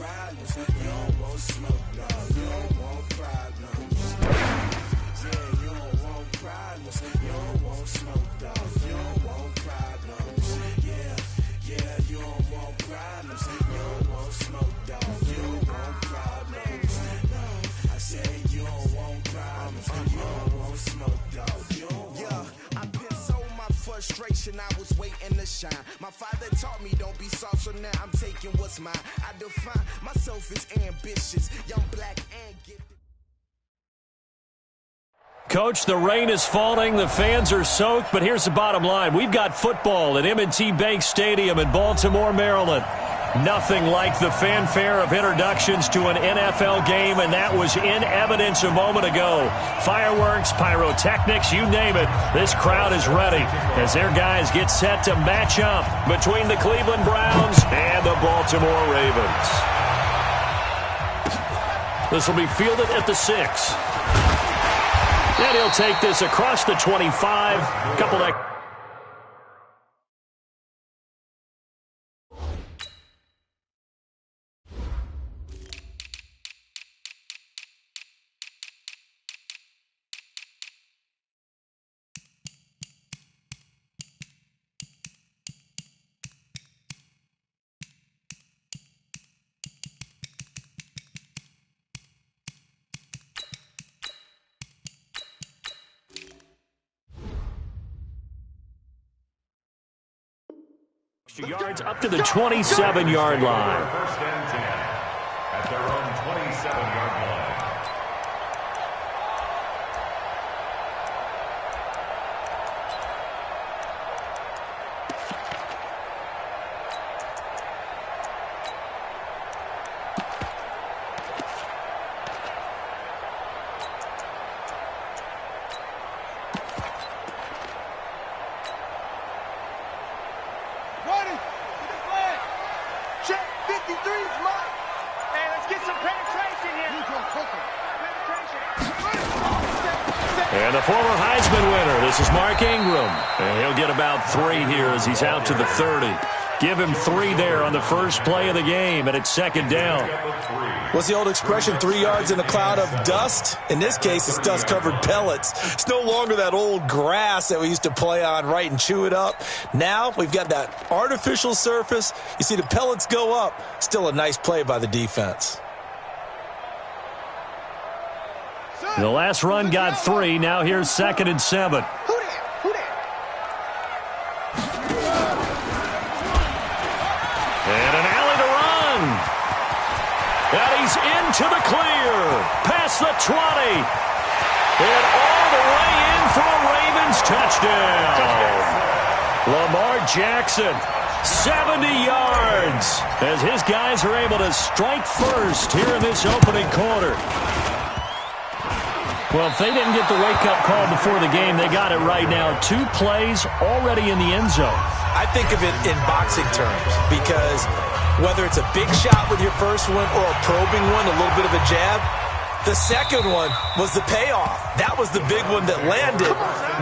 problems. You don't want smoke, dog. You don't want problems. Yeah, you don't want problems. You don't want smoke, dog. You don't want problems. Yeah, you don't want problems. You don't want smoke, dog. You don't want problems. No, I said you don't want problems. You don't want smoke, dog. You don't want. I've been so my frustration, I was waiting to shine. My father taught me don't be soft, so now I'm taking what's mine. I define myself as ambitious, young, black, and gifted. Coach, the rain is falling, the fans are soaked, but here's the bottom line. We've got football at M&T Bank Stadium in Baltimore, Maryland. Nothing like the fanfare of introductions to an NFL game, and that was in evidence a moment ago. Fireworks, pyrotechnics, you name it. This crowd is ready as their guys get set to match up between the Cleveland Browns and the Baltimore Ravens. This will be fielded at the 6. And he'll take this across the 25. Couple of... yards up to the 27-yard line. First and 10 at their own 27-yard line. And the former Heisman winner, this is Mark Ingram. And he'll get about 3 here as he's out to the 30. Give him 3 there on the first play of the game, and it's second down. What's the old expression, 3 yards in a cloud of dust? In this case, it's dust-covered pellets. It's no longer that old grass that we used to play on, right, and chew it up. Now we've got that artificial surface. You see the pellets go up. Still a nice play by the defense. The last run got 3. Now here's 2nd and 7. And an alley to run. And he's into the clear. Past the 20. And all the way in for a Ravens touchdown. Lamar Jackson, 70 yards. As his guys are able to strike first here in this opening quarter. Well, if they didn't get the wake-up call before the game, they got it right now. 2 plays already in the end zone. I think of it in boxing terms because whether it's a big shot with your first one or a probing one, a little bit of a jab, the second one was the payoff. That was the big one that landed.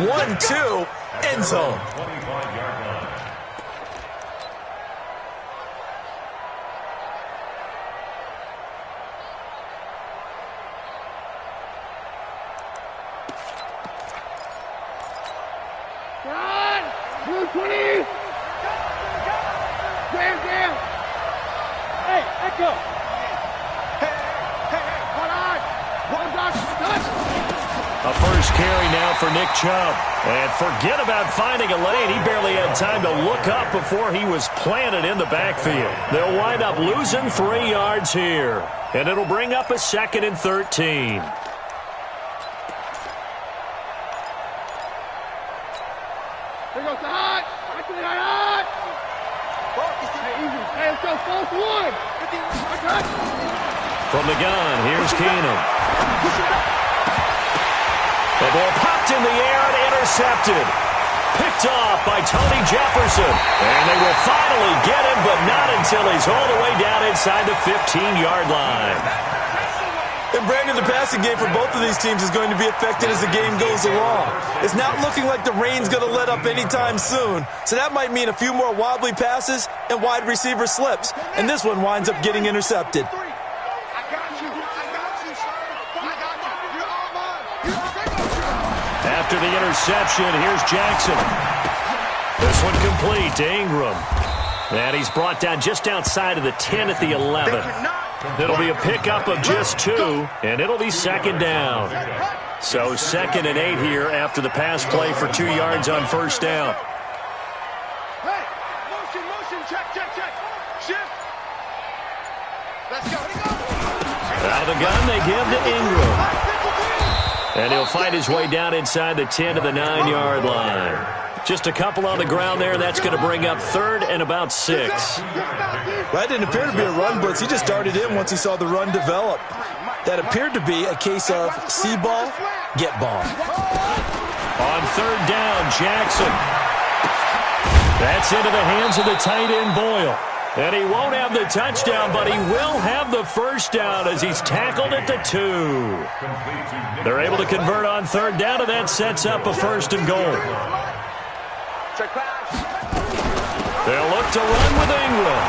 1-2, end zone. A first carry now for Nick Chubb. And forget about finding a lane. He barely had time to look up before he was planted in the backfield. They'll wind up losing 3 yards here. And it'll bring up a 2nd and 13. Here goes the hot. Hot. Hey, let's go. False 1. From the gun, here's Keenum. The ball popped in the air and intercepted. Picked off by Tony Jefferson. And they will finally get him, but not until he's all the way down inside the 15-yard line. And Brandon, the passing game for both of these teams is going to be affected as the game goes along. It's not looking like the rain's going to let up anytime soon, so that might mean a few more wobbly passes and wide receiver slips. And this one winds up getting intercepted. After the interception, here's Jackson. This one complete to Ingram. And he's brought down just outside of the 10 at the 11. It'll be a pickup of just 2, and it'll be second down. So 2nd and 8 here after the pass play for 2 yards on first down. Hey, motion, check. Shift. Let's go. Out of the gun, they give to Ingram. And he'll fight his way down inside the 10 to the 9-yard line. Just a couple on the ground there. That's going to bring up 3rd and about 6. That didn't appear to be a run blitz. He just darted in once he saw the run develop. That appeared to be a case of see ball, get ball. On 3rd down, Jackson. That's into the hands of the tight end, Boyle. And he won't have the touchdown, but he will have the first down as he's tackled at the 2. They're able to convert on 3rd down, and that sets up a 1st and goal. They'll look to run with Ingram.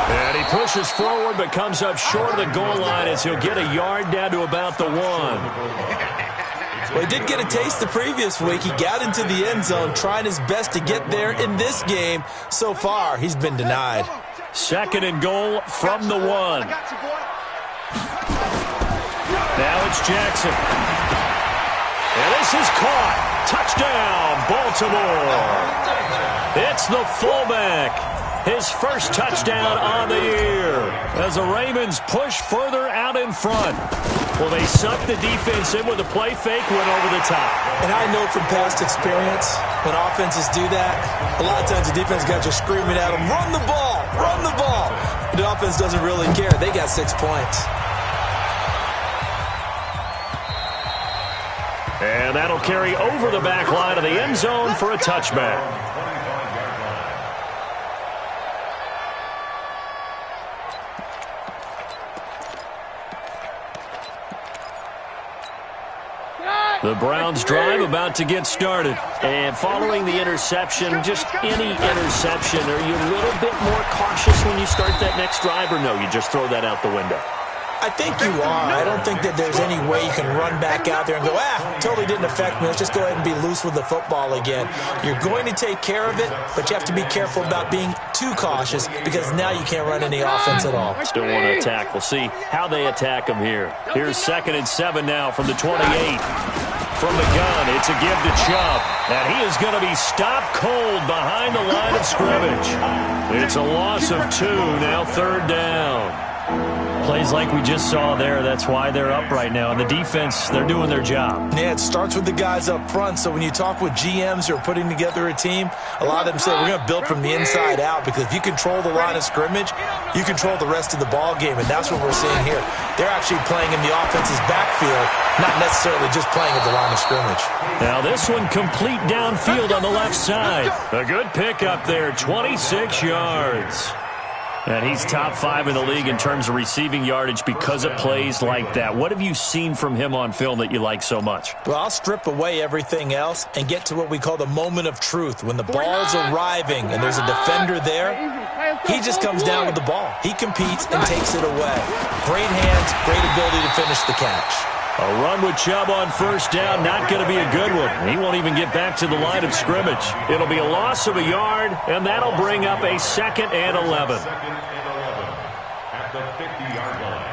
And he pushes forward but comes up short of the goal line as he'll get a yard down to about the 1. Well, he did get a taste the previous week. He got into the end zone trying his best to get there in this game. So far, he's been denied. 2nd and goal from the 1. Now it's Jackson. And this is caught. Touchdown, Baltimore. It's the fullback. His first touchdown on the year as the Ravens push further out in front. Well, they sucked the defense in with a play fake, went over the top. And I know from past experience, when offenses do that, a lot of times the defense guys are screaming at them, run the ball, run the ball. The offense doesn't really care. They got 6 points. And that'll carry over the back line of the end zone for a touchback. The Browns drive about to get started. And following the interception, just any interception, are you a little bit more cautious when you start that next drive, or no, you just throw that out the window? I think you are. I don't think that there's any way you can run back out there and go, totally didn't affect me. Let's just go ahead and be loose with the football again. You're going to take care of it, but you have to be careful about being too cautious because now you can't run any offense at all. Still want to attack. We'll see how they attack him here. Here's 2nd and 7 now from the 28. From the gun, it's a give to Chubb. And he is going to be stopped cold behind the line of scrimmage. It's a loss of 2, now 3rd down. Plays like we just saw there, that's why they're up right now. And the defense, they're doing their job. Yeah, it starts with the guys up front. So when you talk with GMs who are putting together a team, a lot of them say we're going to build from the inside out because if you control the line of scrimmage, you control the rest of the ball game, and that's what we're seeing here. They're actually playing in the offense's backfield, not necessarily just playing at the line of scrimmage. Now this one complete downfield on the left side. A good pickup there, 26 yards. And he's top 5 in the league in terms of receiving yardage because of plays like that. What have you seen from him on film that you like so much? Well, I'll strip away everything else and get to what we call the moment of truth. When the ball's arriving and there's a defender there, he just comes down with the ball. He competes and takes it away. Great hands, great ability to finish the catch. A run with Chubb on first down, not going to be a good one. He won't even get back to the line of scrimmage. It'll be a loss of a yard, and that'll bring up a 2nd and 11. At the 50-yard line.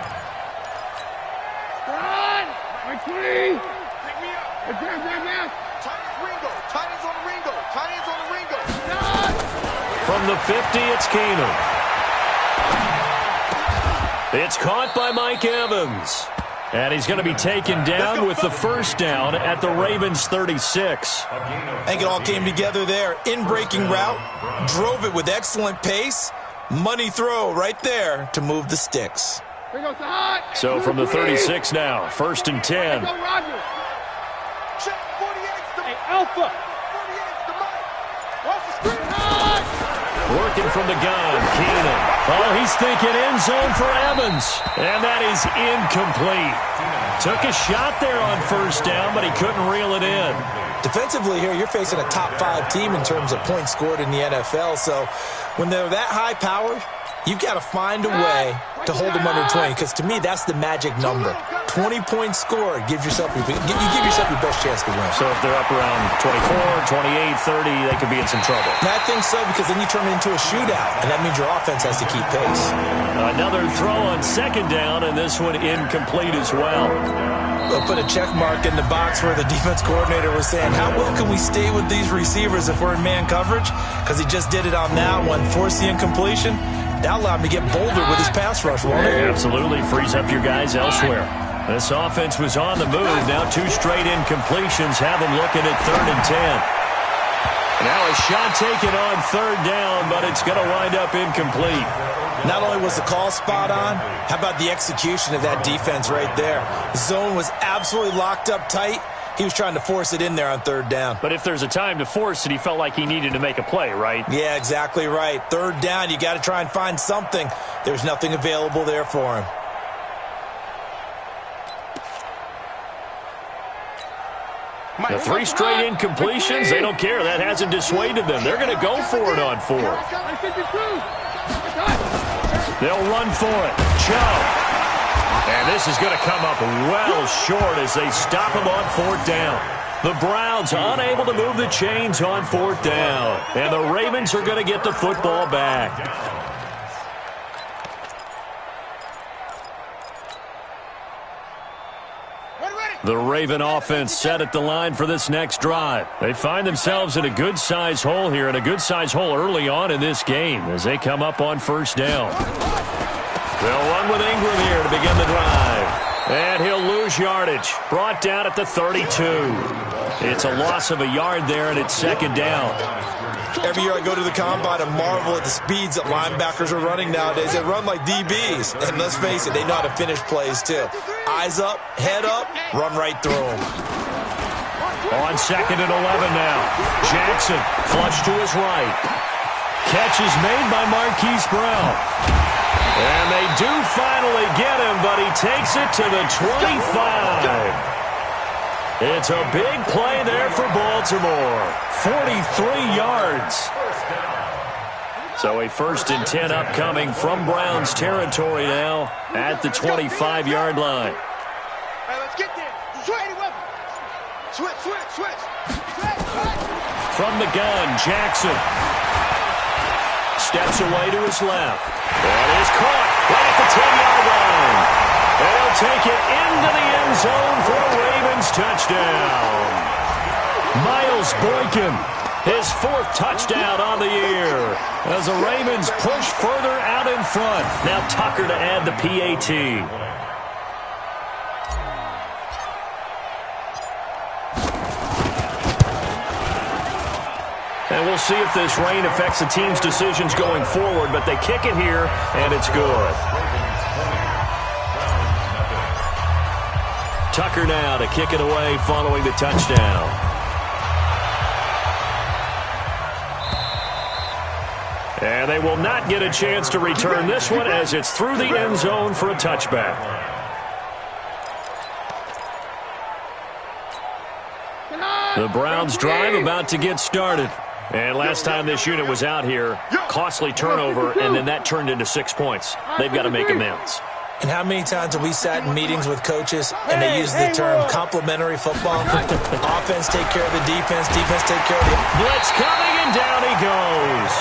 Run! My clean! Pick me up. Yes. Tight ends Ringo. Tight ends on the Ringo. Tight ends on the Ringo. From the 50, it's Keenum. It's caught by Mike Evans. And he's going to be taken down with the first down at the Ravens' 36. I think it all came together there. In-breaking route, drove it with excellent pace. Money throw right there to move the sticks. Here goes the hot. So from the 36 now, 1st and 10. Go, Roger. Check 48's the Hey, Alpha. 48's the Mike. Off the screen. Hot. Working from the gun, Keenum. Oh, he's thinking end zone for Evans. And that is incomplete. Took a shot there on first down, but he couldn't reel it in. Defensively here, you're facing a top 5 team in terms of points scored in the NFL. So when they're that high-powered, you've got to find a way to hold them under 20, because to me, that's the magic number. 20 points scored, you give yourself your best chance to win. So if they're up around 24, 28, 30, they could be in some trouble. And I think so, because then you turn it into a shootout, and that means your offense has to keep pace. Another throw on second down, and this one incomplete as well. They'll put a check mark in the box where the defense coordinator was saying, how well can we stay with these receivers if we're in man coverage? Because he just did it on that one, forced the incompletion. That allowed him to get bolder with his pass rush, won't it? Absolutely. Frees up your guys elsewhere. This offense was on the move. Now 2 straight incompletions have them looking at 3rd and 10. Now a shot taken on 3rd down, but it's going to wind up incomplete. Not only was the call spot on, how about the execution of that defense right there? The zone was absolutely locked up tight. He was trying to force it in there on 3rd down. But if there's a time to force it, he felt like he needed to make a play, right? Yeah, exactly right. 3rd down, you got to try and find something. There's nothing available there for him. The 3 straight incompletions, they don't care. That hasn't dissuaded them. They're going to go for it on 4th. They'll run for it. Chubb. And this is going to come up well short as they stop him on 4th down. The Browns unable to move the chains on 4th down. And the Ravens are going to get the football back. The Raven offense set at the line for this next drive. They find themselves in a good-sized hole here, and a good-sized hole early on in this game as they come up on 1st down. They'll run with Ingram here to begin the drive. And he'll lose yardage. Brought down at the 32. It's a loss of a yard there, and it's 2nd down. Every year I go to the combine and marvel at the speeds that linebackers are running nowadays. They run like DBs. And let's face it, they know how to finish plays too. Eyes up, head up, run right through them. On 2nd and 11 now. Jackson flush to his right. Catch is made by Marquise Brown. And they do finally get him, but he takes it to the 25. It's a big play there for Baltimore. 43 yards. So a 1st and 10 upcoming from Browns territory now at the 25-yard line. All right, let's get there. Switch. From the gun, Jackson. Steps away to his left. And is caught right at the 10-yard line. And he'll take it into the end zone for a Ravens touchdown. Miles Boykin, his 4th touchdown on the year. As the Ravens push further out in front. Now Tucker to add the PAT. And we'll see if this rain affects the team's decisions going forward, but they kick it here, and it's good. Tucker now to kick it away following the touchdown. And they will not get a chance to return this one as it's through the end zone for a touchback. The Browns drive about to get started. And last time this unit was out here, costly turnover, and then that turned into 6 points. They've got to make amends. And how many times have we sat in meetings with coaches and they use the term complementary football? Offense take care of the defense, defense take care of the... Blitz coming, and down he goes.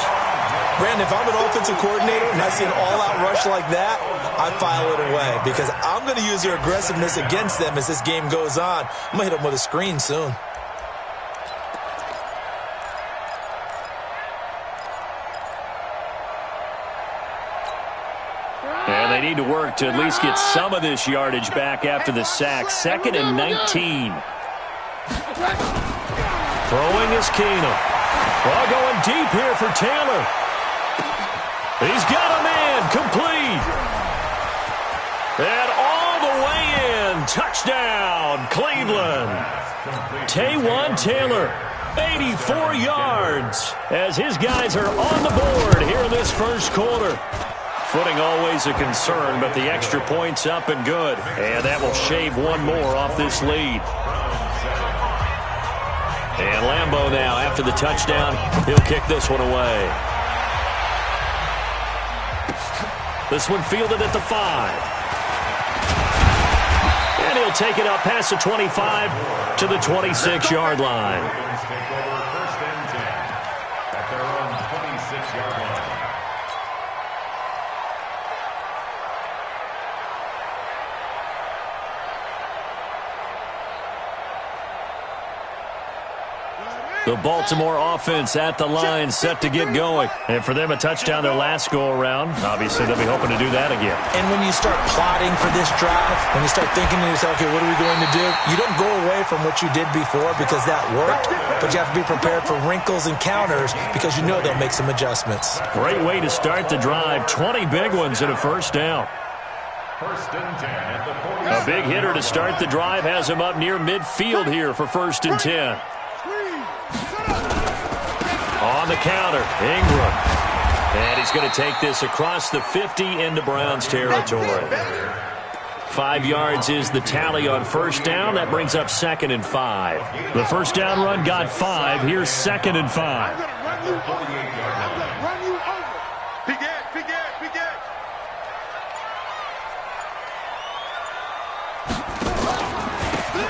Brandon, if I'm an offensive coordinator and I see an all-out rush like that, I file it away because I'm going to use their aggressiveness against them as this game goes on. I'm going to hit them with a screen soon. And they need to work to at least get some of this yardage back after the sack. 2nd and 19. Throwing is Keenum. Ball going deep here for Taylor. He's got a man. Complete. And all the way in. Touchdown, Cleveland. Taywan Taylor, 84 yards as his guys are on the board here in this first quarter. Footing always a concern, but the extra point's up and good. And that will shave one more off this lead. And Lambeau now, after the touchdown, he'll kick this one away. This one fielded at the 5. And he'll take it up past the 25 to the 26-yard line. The Baltimore offense at the line, set to get going. And for them, a touchdown their last go-around. Obviously, they'll be hoping to do that again. And when you start plotting for this drive, when you start thinking to yourself, okay, what are we going to do? You don't go away from what you did before because that worked, but you have to be prepared for wrinkles and counters because you know they'll make some adjustmts. Great way to start the drive. 20 big ones and a first down. First and 10 at the 40. A big hitter to start the drive has him up near midfield here for first and 10. On the counter, Ingram. And he's going to take this across the 50 into Browns territory. 5 yards is the tally on first down. That brings up 2nd and 5. The first down run got 5. Here's 2nd and 5.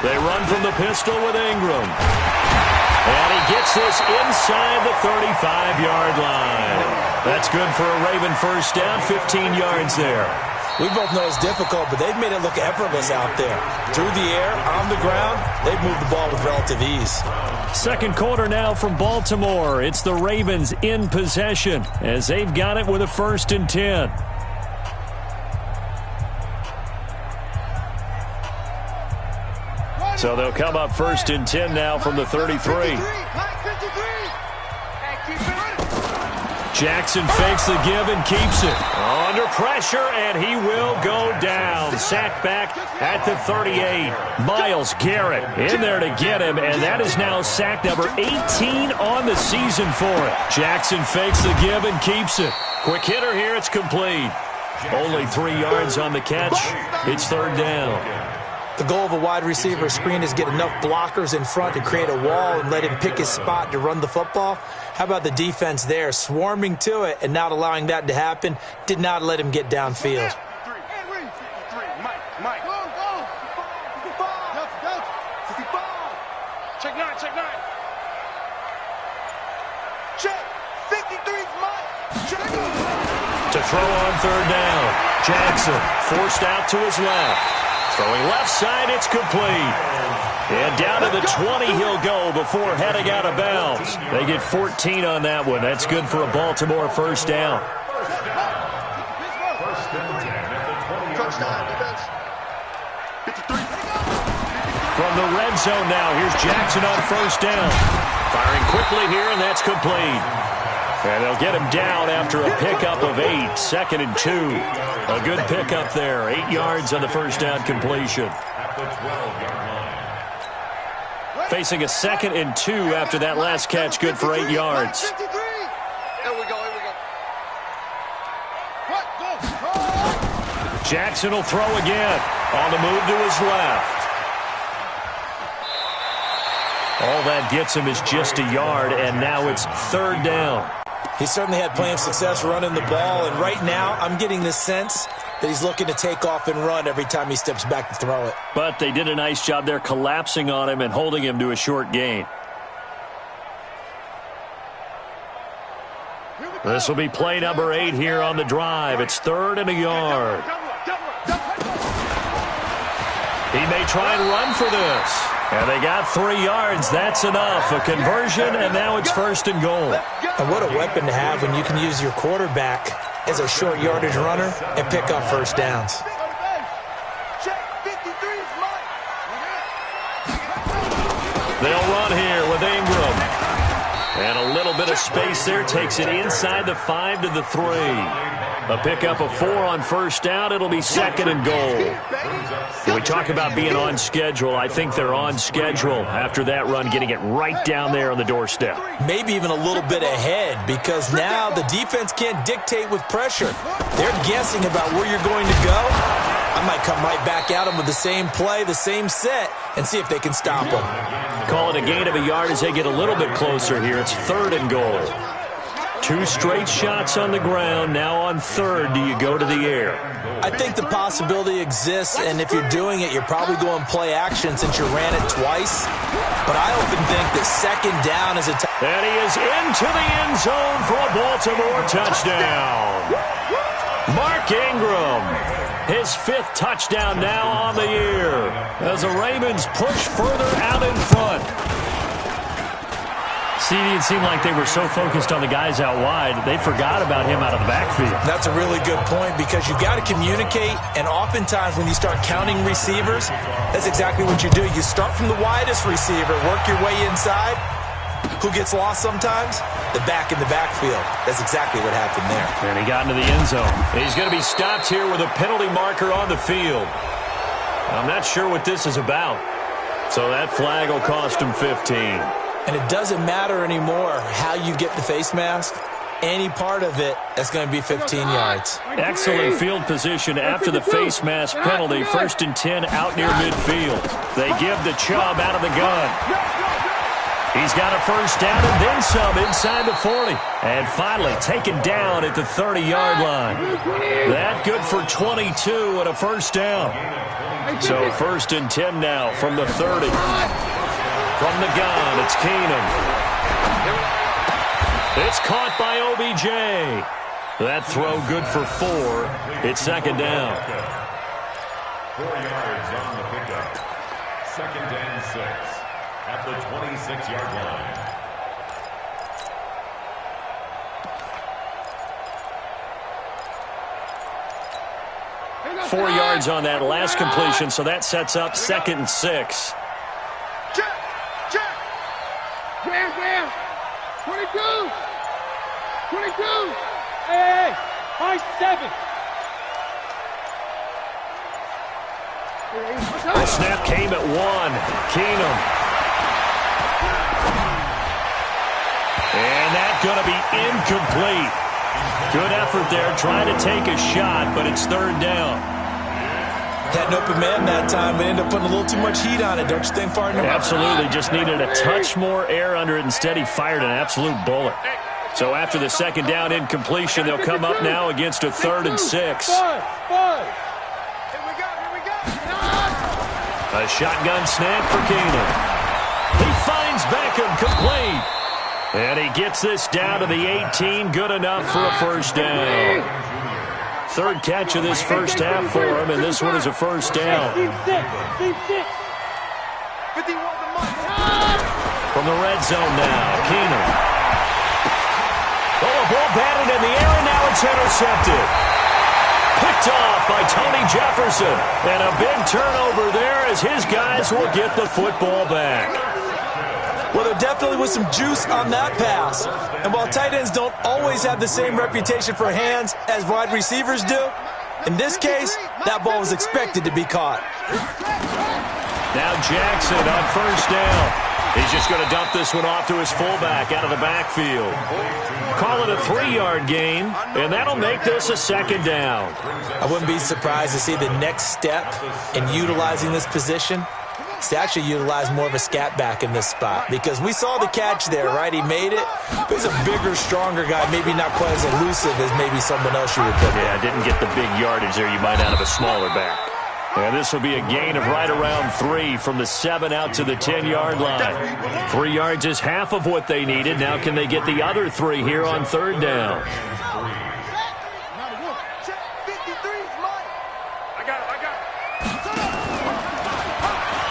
They run from the pistol with Ingram. And he gets this inside the 35-yard line. That's good for a Raven first down, 15 yards there. We both know it's difficult, but they've made it look effortless out there. Through the air, on the ground, they've moved the ball with relative ease. Second quarter now from Baltimore. It's the Ravens in possession as they've got it with a first and 10. So they'll come up first and 10 now from the 33. Jackson fakes the give and keeps it. Under pressure, and he will go down. Sacked back at the 38. Myles Garrett in there to get him, and that is now sack number 18 on the season for it. Jackson fakes the give and keeps it. Quick hitter here, it's complete. Only 3 yards on the catch. It's third down. The goal of a wide receiver screen is get enough blockers in front to create a wall and let him pick his spot to run the football. How about the defense there, swarming to it and not allowing that to happen? Did not let him get downfield. Check 9, check 9. Check. 53's Mike. Check. To throw on third down. Jackson forced out to his left. Throwing left side, it's complete. And down to the 20 he'll go before heading out of bounds. They get 14 on that one. That's good for a Baltimore first down. From the red zone now, here's Jackson on first down. Firing quickly here, and that's complete. And they'll get him down after a pickup of 8. 2nd and 2. A good pickup there. 8 yards on the first down completion. At the 12-yard line. Facing a 2nd and 2 after that last catch. Good for 8 yards. Here we go, here we go. Jackson will throw again. On the move to his left. All that gets him is just a yard, and now it's third down. He certainly had plenty of success running the ball, and right now I'm getting the sense that he's looking to take off and run every time he steps back to throw it. But they did a nice job there collapsing on him and holding him to a short gain. This will be play number 8 here on the drive. It's 3rd and a yard. He may try and run for this. And they got 3 yards. That's enough. A conversion, and now it's 1st and goal. And what a weapon to have when you can use your quarterback as a short yardage runner and pick up first downs. They'll run here with Ingram. And a little bit of space there takes it inside the 5 to the 3. A pickup of 4 on first down. It'll be 2nd and goal. When we talk about being on schedule, I think they're on schedule after that run, getting it right down there on the doorstep. Maybe even a little bit ahead, because now the defense can't dictate with pressure. They're guessing about where you're going to go. I might come right back at them with the same play, the same set, and see if they can stop them. Call it a gain of a yard as they get a little bit closer here. It's 3rd and goal. 2 straight shots on the ground. Now on 3rd, do you go to the air? I think the possibility exists, and if you're doing it, you're probably going play action since you ran it twice. But I often think that 2nd down is a time. And he is into the end zone for a Baltimore touchdown. Mark Ingram, his 5th touchdown now on the year, as the Ravens push further out in front. See, it seemed like they were so focused on the guys out wide, they forgot about him out of the backfield. That's a really good point, because you've got to communicate, and oftentimes when you start counting receivers, that's exactly what you do. You start from the widest receiver, work your way inside. Who gets lost sometimes? The back in the backfield. That's exactly what happened there. And he got into the end zone. He's going to be stopped here with a penalty marker on the field. I'm not sure what this is about. So that flag will cost him 15. And it doesn't matter anymore how you get the face mask. Any part of it, that's going to be 15 yards. Excellent field position after the face mask penalty. 1st and 10 out near midfield. They give the Chubb out of the gun. He's got a first down and then some inside the 40. And finally taken down at the 30-yard line. That good for 22 and a first down. So 1st and 10 now from the 30. From the gun, it's Keenum. It's caught by OBJ. That throw good for 4. It's 2nd down. 4 yards on the pickup. 2nd and 6 at the 26-yard line. Four yards on that last completion, so that sets up 2nd and 6. Graham. 22. 22. Hey, my 7. The snap came at 1. Keenum. And that's going to be incomplete. Good effort there, trying to take a shot, but it's 3rd down. Had an open man that time, but ended up putting a little too much heat on it, don't you think, partner? Absolutely, just needed a touch more air under it. Instead, he fired an absolute bullet. So after the 2nd down incompletion, they'll come up now against a 3rd and 6. A shotgun snap for Keenum. He finds Beckham, complete. And he gets this down to the 18, good enough for a first down. 3rd catch of this first half for him, and this one is a first down. From the red zone now, Keenum. Oh, a ball batted in the air, and now it's intercepted. Picked off by Tony Jefferson. And a big turnover there as his guys will get the football back. Well, there definitely was some juice on that pass. And while tight ends don't always have the same reputation for hands as wide receivers do, in this case, that ball was expected to be caught. Now Jackson on first down. He's just going to dump this one off to his fullback out of the backfield. Call it a 3-yard gain, and that'll make this a 2nd down. I wouldn't be surprised to see the next step in utilizing this position. To actually utilize more of a scat back in this spot, because we saw the catch there, right? He made it. But he's a bigger, stronger guy, maybe not quite as elusive as maybe someone else you would put. Yeah, didn't get the big yardage there you might out of a smaller back. And this will be a gain of right around 3 from the 7 out to the 10-yard line. 3 yards is half of what they needed. Now can they get the other 3 here on 3rd down?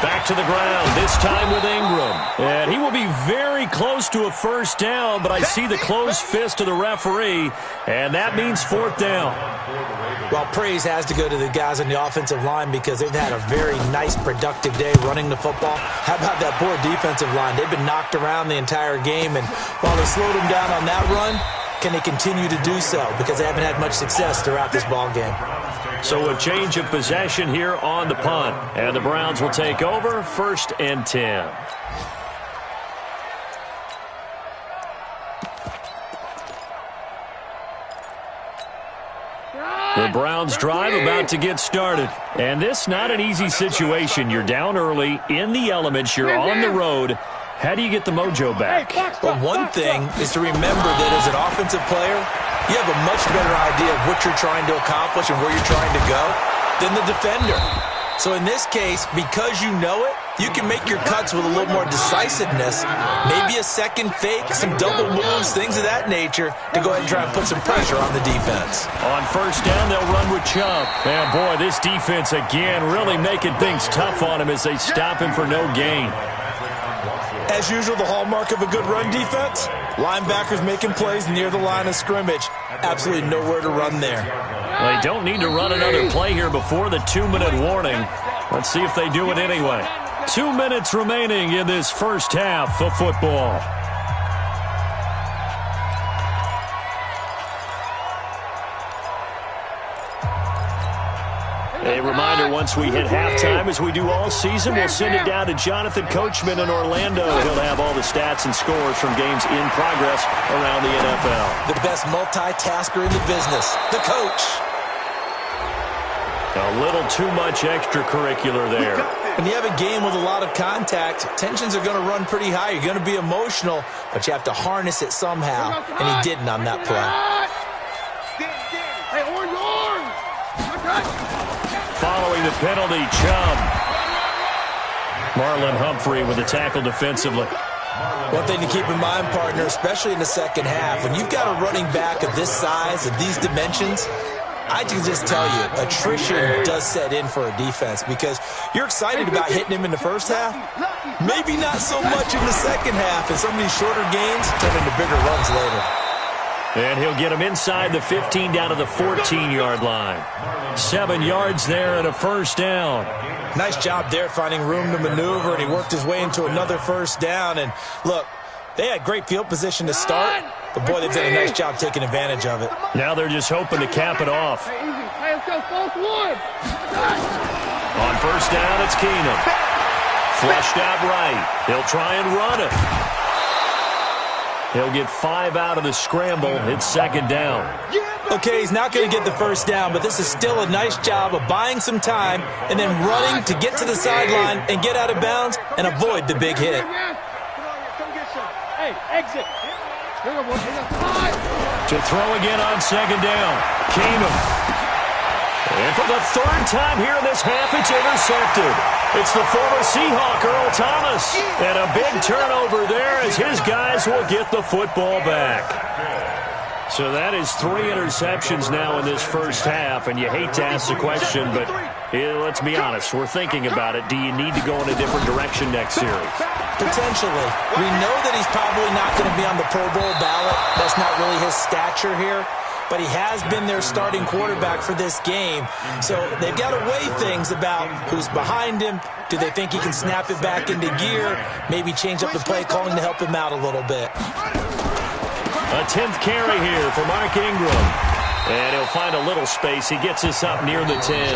Back to the ground, this time with Ingram. And he will be very close to a first down, but I see the closed fist of the referee, and that means 4th down. Well, praise has to go to the guys on the offensive line, because they've had a very nice, productive day running the football. How about that poor defensive line? They've been knocked around the entire game, and while they slowed them down on that run, can they continue to do so? Because they haven't had much success throughout this ball game. So a change of possession here on the punt. And the Browns will take over 1st and 10. The Browns drive about to get started. And this not an easy situation. You're down early, in the elements, you're on the road. How do you get the mojo back? Well, one thing is to remember that as an offensive player, you have a much better idea of what you're trying to accomplish and where you're trying to go than the defender. So in this case, because you know it, you can make your cuts with a little more decisiveness, maybe a second fake, some double moves, things of that nature, to go ahead and try and put some pressure on the defense. On 1st down, they'll run with Chubb. And boy, this defense again really making things tough on him as they stop him for no gain. As usual, the hallmark of a good run defense, linebackers making plays near the line of scrimmage. Absolutely nowhere to run there. They don't need to run another play here before the 2-minute warning. Let's see if they do it anyway. 2 minutes remaining in this first half of football. A reminder, once we hit halftime, as we do all season, we'll send it down to Jonathan Coachman in Orlando. He'll have all the stats and scores from games in progress around the NFL. The best multitasker in the business, the coach. A little too much extracurricular there. When you have a game with a lot of contact, tensions are going to run pretty high. You're going to be emotional, but you have to harness it somehow, and he didn't on that play. Hey, orange. Following the penalty, Chubb. Marlon Humphrey with the tackle defensively. One thing to keep in mind, partner, especially in the second half, when you've got a running back of this size, of these dimensions, I can just tell you, attrition does set in for a defense because you're excited about hitting him in the first half. Maybe not so much in the second half, and some of these shorter gains turn into bigger runs later. And he'll get him inside the 15 down to the 14-yard line. 7 yards there and a 1st down. Nice job there finding room to maneuver, and he worked his way into another 1st down. And look, they had great field position to start, but boy, they've done a nice job taking advantage of it. Now they're just hoping to cap it off. Hey, easy. Hey, let's go. False one. On 1st down, it's Keenum. Flushed out right. He'll try and run it. He'll get 5 out of the scramble. It's 2nd down. Okay, he's not going to get the 1st down, but this is still a nice job of buying some time and then running to get to the sideline and get out of bounds and avoid the big hit. Hey, exit. To throw again on 2nd down. Keenum. And for the 3rd time here in this half, it's intercepted. It's the former Seahawk, Earl Thomas. And a big turnover there as his guys will get the football back. So that is 3 interceptions now in this first half. And you hate to ask the question, but let's be honest. We're thinking about it. Do you need to go in a different direction next series? Potentially. We know that he's probably not going to be on the Pro Bowl ballot. That's not really his stature here. But he has been their starting quarterback for this game. So they've got to weigh things about who's behind him. Do they think he can snap it back into gear? Maybe change up the play calling to help him out a little bit. A 10th carry here for Mark Ingram. And he'll find a little space. He gets us up near the 10.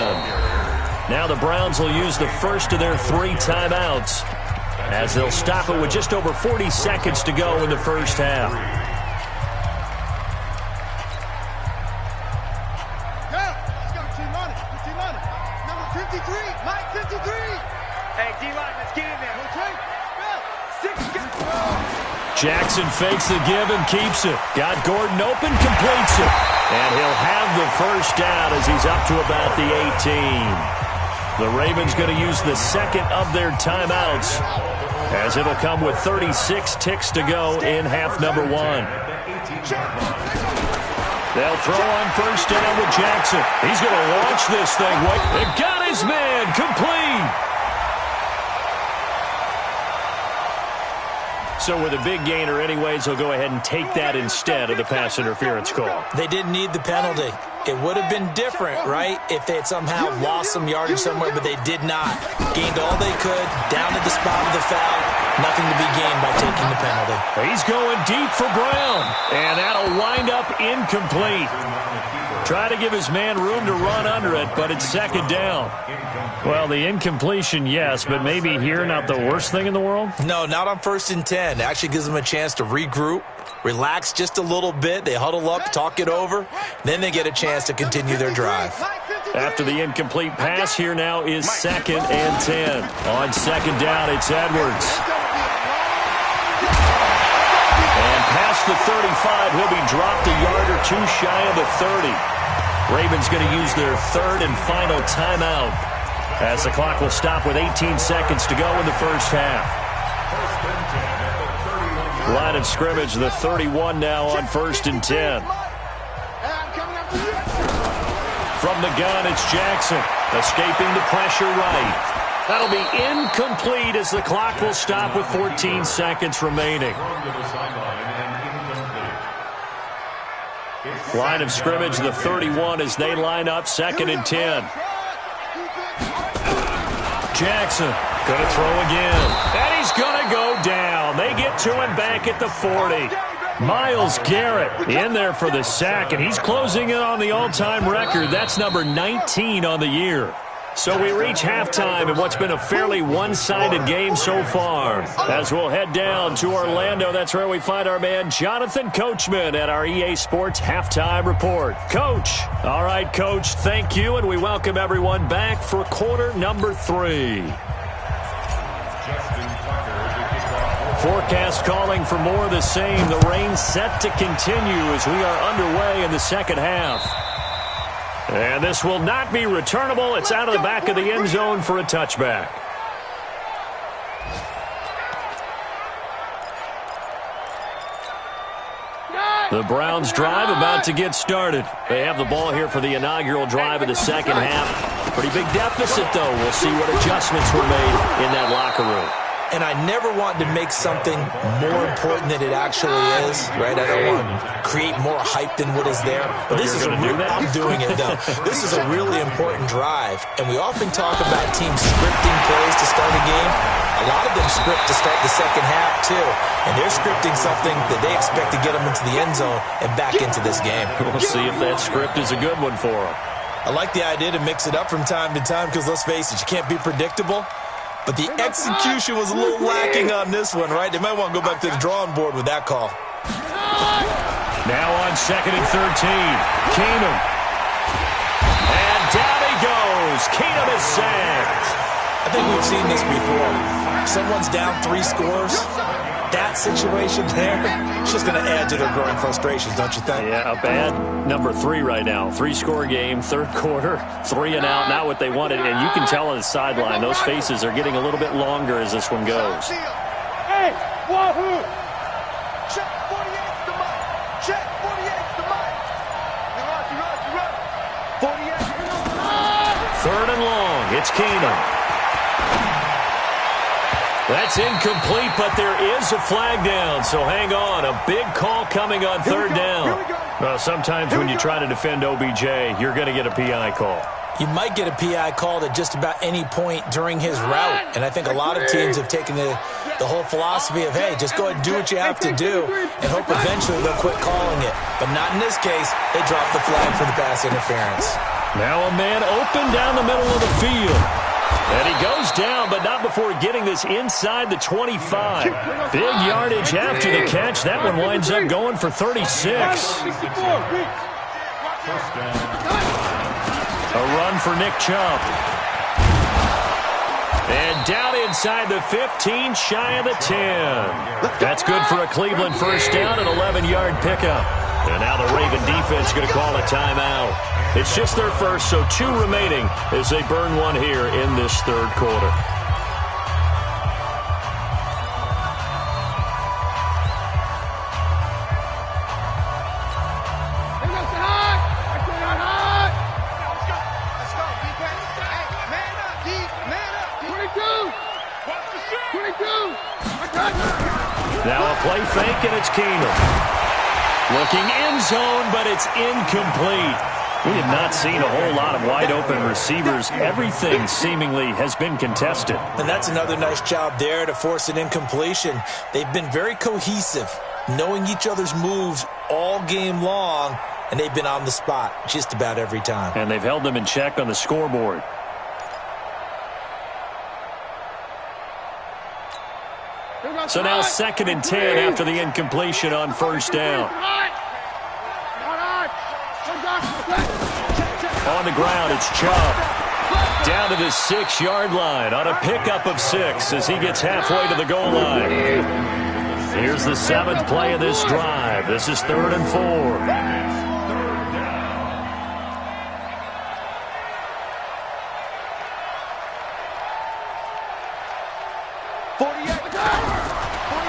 Now the Browns will use the first of their 3 timeouts as they'll stop it with just over 40 seconds to go in the first half. Jackson fakes the give and keeps it. Got Gordon open, completes it. And he'll have the 1st down as he's up to about the 18. The Ravens going to use the 2nd of their timeouts as it'll come with 36 ticks to go in half number 1. They'll throw on 1st down with Jackson. He's going to launch this thing. They got his man complete. So with a big gainer anyways, he'll go ahead and take that instead of the pass interference call. They didn't need the penalty. It would have been different, right, if they had somehow lost some yardage somewhere, but they did not. Gained all they could, down at the spot of the foul. Nothing to be gained by taking the penalty. He's going deep for Brown, and that'll wind up incomplete. Try to give his man room to run under it, but it's second down. Well, the incompletion, yes, but maybe here not the worst thing in the world? No, not on 1st and 10. It actually gives them a chance to regroup, relax just a little bit. They huddle up, talk it over. Then they get a chance to continue their drive. After the incomplete pass, here now is 2nd and 10. On 2nd down, it's Edwards. And past the 35, he'll be dropped a yard or two shy of the 30. Ravens going to use their 3rd and final timeout as the clock will stop with 18 seconds to go in the first half. Line of scrimmage, the 31 now on 1st and 10. From the gun, it's Jackson, escaping the pressure right. That'll be incomplete as the clock will stop with 14 seconds remaining. Line of scrimmage, the 31 as they line up 2nd and 10. Jackson going to throw again. And he's going to go down. They get to him back at the 40. Myles Garrett in there for the sack, and he's closing in on the all-time record. That's number 19 on the year. So we reach halftime in what's been a fairly one-sided game so far. As we'll head down to Orlando, that's where we find our man Jonathan Coachman at our EA Sports Halftime Report. Coach. All right, Coach, thank you, and we welcome everyone back for quarter number 3. Forecast calling for more of the same. The rain set to continue as we are underway in the second half. And this will not be returnable. It's out of the back of the end zone for a touchback. The Browns drive about to get started. They have the ball here for the inaugural drive of the second half. Pretty big deficit, though. We'll see what adjustments were made in that locker room. And I never want to make something more important than it actually is, right? I don't want to create more hype than what is there. But this is I'm doing it, though. This is a really important drive. And we often talk about teams scripting plays to start a game. A lot of them script to start the second half, too. And they're scripting something that they expect to get them into the end zone and back into this game. We'll see if that script is a good one for them. I like the idea to mix it up from time to time because, let's face it, you can't be predictable. But the execution was a little lacking on this one, right? They might want to go back to the drawing board with that call. Now on 2nd and 13, Keenum. And down he goes. Keenum is sacked. I think we've seen this before. Someone's down 3 scores. That situation there, it's just going to add to their growing frustrations, don't you think? Yeah, a bad number 3 right now. 3-score game, 3rd quarter, 3 and out, not what they wanted. And you can tell on the sideline, those faces are getting a little bit longer as this one goes. Hey, wahoo! Check 48 the mic. Check 48 the mic. You run. 48. 3rd and long. It's Keenum. That's incomplete, but there is a flag down, so hang on. A big call coming on 3rd down. Well, sometimes when you try to defend OBJ, you're going to get a PI call. You might get a PI called at just about any point during his route, and I think a lot of teams have taken the whole philosophy of, hey, just go ahead and do what you have to do and hope eventually they'll quit calling it. But not in this case. They dropped the flag for the pass interference. Now a man open down the middle of the field. And he goes down, but not before getting this inside the 25. Big yardage after the catch. That one winds up going for 36. A run for Nick Chubb. And down inside the 15, shy of the 10. That's good for a Cleveland first down, an 11-yard pickup. And now the Raven defense going to call a timeout. It's just their first, so 2 remaining as they burn one here in this 3rd quarter. Let's go, defense. Hey, man up, D. Man up, D. 22. Now a play fake, and it's Keenum. Looking end zone, but it's incomplete. We have not seen a whole lot of wide-open receivers. Everything seemingly has been contested. And that's another nice job there to force an incompletion. They've been very cohesive, knowing each other's moves all game long, and they've been on the spot just about every time. And they've held them in check on the scoreboard. So now 2nd and 10 after the incompletion on first down. On the ground, it's Chubb. Down to the 6-yard line on a pickup of 6 as he gets halfway to the goal line. Here's the 7th play of this drive. This is 3rd and 4.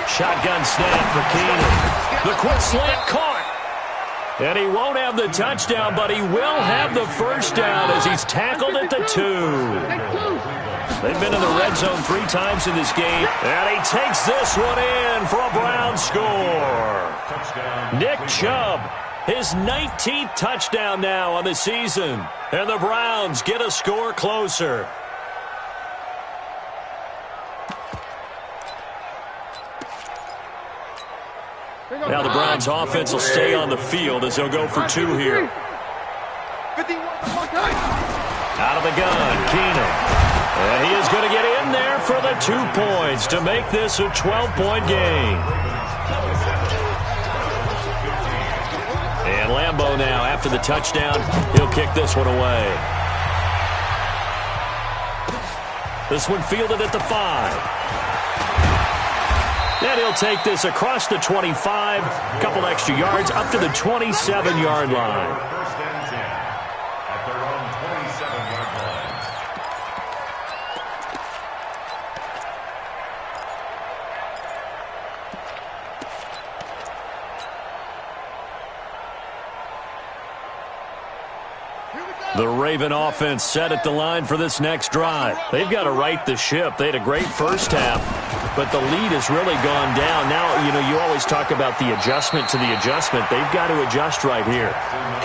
Shotgun snap for Keenan. The quick slant caught. And he won't have the touchdown, but he will have the first down as he's tackled at the 2. They've been in the red zone 3 times in this game, and he takes this one in for a Browns score. Nick Chubb, his 19th touchdown now on the season, and the Browns get a score closer. Now the Browns offense will stay on the field as they'll go for 2 here. Out of the gun, Keenan. And he is going to get in there for the 2 points to make this a 12-point game. And Lambeau now, after the touchdown, he'll kick this one away. This one fielded at the 5. And he'll take this across the 25, a couple extra yards, up to the 27-yard line. First and 10 at their own 27-yard line. The Raven offense set at the line for this next drive. They've got to right the ship. They had a great first half, but the lead has really gone down. Now, you always talk about the adjustment to the adjustment. They've got to adjust right here.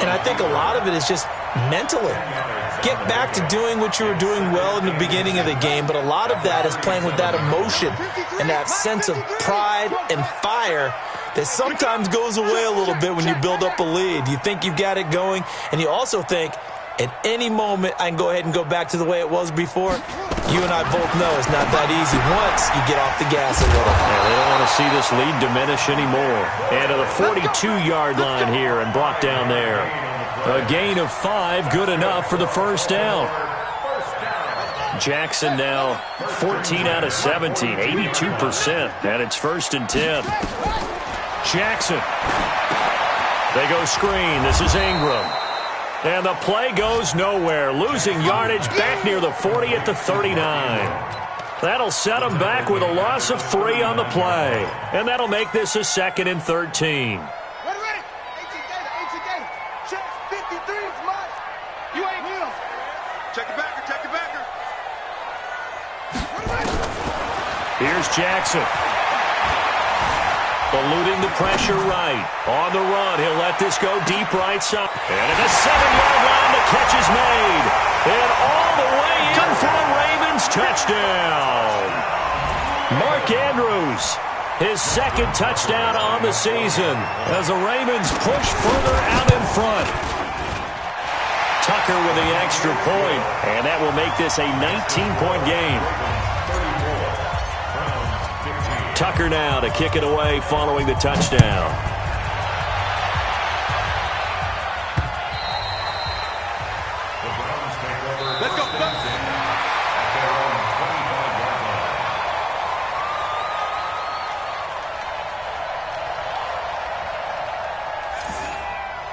And I think a lot of it is just mentally. Get back to doing what you were doing well in the beginning of the game, but a lot of that is playing with that emotion and that sense of pride and fire that sometimes goes away a little bit when you build up a lead. You think you've got it going, and you also think, at any moment, I can go ahead and go back to the way it was before. You and I both know it's not that easy once you get off the gas a little. Yeah, they don't want to see this lead diminish anymore. And to the 42-yard line here and brought down there. A gain of 5, good enough for the first down. Jackson now 14 out of 17, 82%. And it's 1st and 10. Jackson. They go screen. This is Ingram. And the play goes nowhere. Losing yardage back near the 40 at the 39. That'll set them back with a loss of 3 on the play. And that'll make this a 2nd and 13. Ready. 18 data. Check 53 is mine. You ain't him. Check it backer. Here's Jackson. Eluding the pressure right. On the run, he'll let this go deep right side. And at the 7-yard line, the catch is made. And all the way in for a Ravens touchdown. Mark Andrews, his 2nd touchdown on the season as the Ravens push further out in front. Tucker with the extra point, and that will make this a 19-point game. Tucker now to kick it away following the touchdown. Let's go.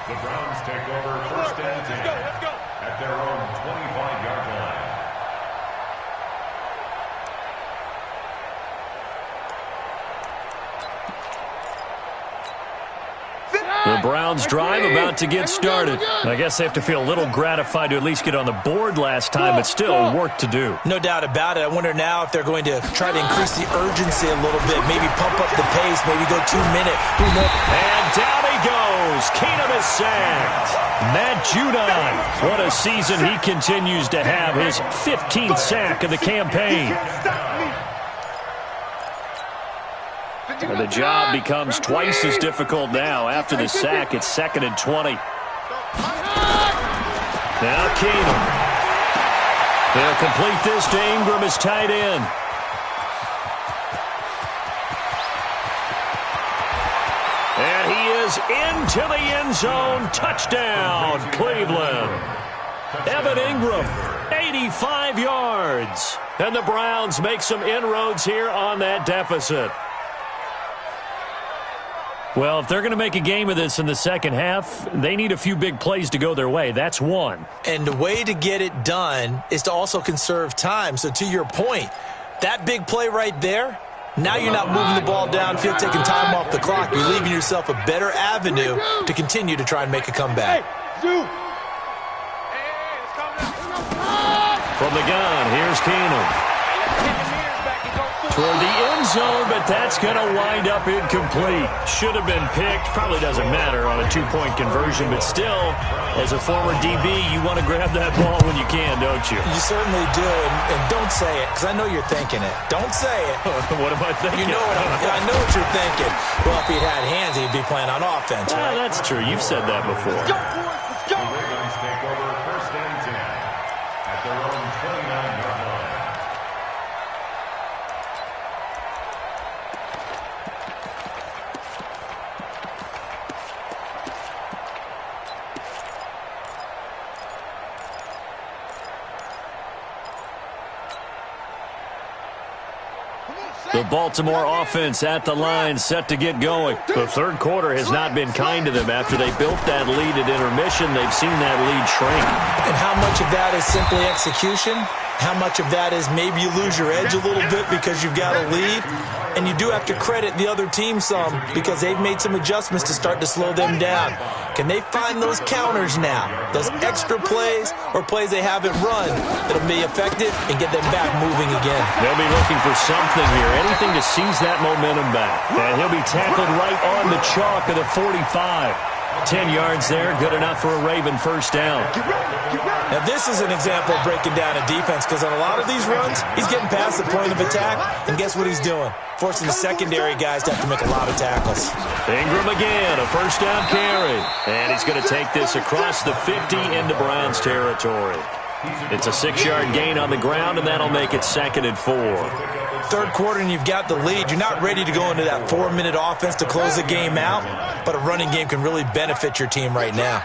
The Browns take over 1st and 10 at their own 25-yard line. The Browns drive about to get started. I guess they have to feel a little gratified to at least get on the board last time, but still work to do. No doubt about it. I wonder now if they're going to try to increase the urgency a little bit, maybe pump up the pace, maybe go 2 minutes. And down he goes. Keenum is sacked. Matt Judon. What a season he continues to have. His 15th sack of the campaign. And the job becomes twice as difficult now. After the sack, it's 2nd and 20. Now Keenum. They'll complete this to Ingram as tight end. And he is into the end zone. Touchdown, Cleveland. Evan Ingram, 85 yards. And the Browns make some inroads here on that deficit. Well, if they're going to make a game of this in the second half, they need a few big plays to go their way. That's one. And the way to get it done is to also conserve time. So to your point, that big play right there, now you're not moving the ball downfield, taking time off the clock. You're leaving yourself a better avenue to continue to try and make a comeback. From the gun, here's Keenum. Toward the end zone, but that's going to wind up incomplete. Should have been picked. Probably doesn't matter on a two-point conversion, but still, as a former DB, you want to grab that ball when you can, don't you? You certainly do, and don't say it, because I know you're thinking it. Don't say it. What am I thinking? You know I know what you're thinking. Well, if he'd had hands, he'd be playing on offense, right? That's true. You've said that before. The Ravens take over 1st and 10 at their own 29-yard line. The Baltimore offense at the line, set to get going. The third quarter has not been kind to them. After they built that lead at intermission, they've seen that lead shrink. And how much of that is simply execution? How much of that is maybe you lose your edge a little bit because you've got a lead? And you do have to credit the other team some because they've made some adjustments to start to slow them down. Can they find those counters now? Those extra plays or plays they haven't run that'll be effective and get them back moving again? They'll be looking for something here, anything to seize that momentum back. And he'll be tackled right on the chalk of the 45. 10 yards there, good enough for a Raven first down. Now this is an example of breaking down a defense because on a lot of these runs, he's getting past the point of attack, and guess what he's doing? Forcing the secondary guys to have to make a lot of tackles. Ingram again, a first down carry. And he's going to take this across the 50 into Browns territory. It's a 6-yard gain on the ground, and that'll make it 2nd and 4. Third quarter and you've got the lead. You're not ready to go into that 4-minute offense to close the game out, but a running game can really benefit your team right now.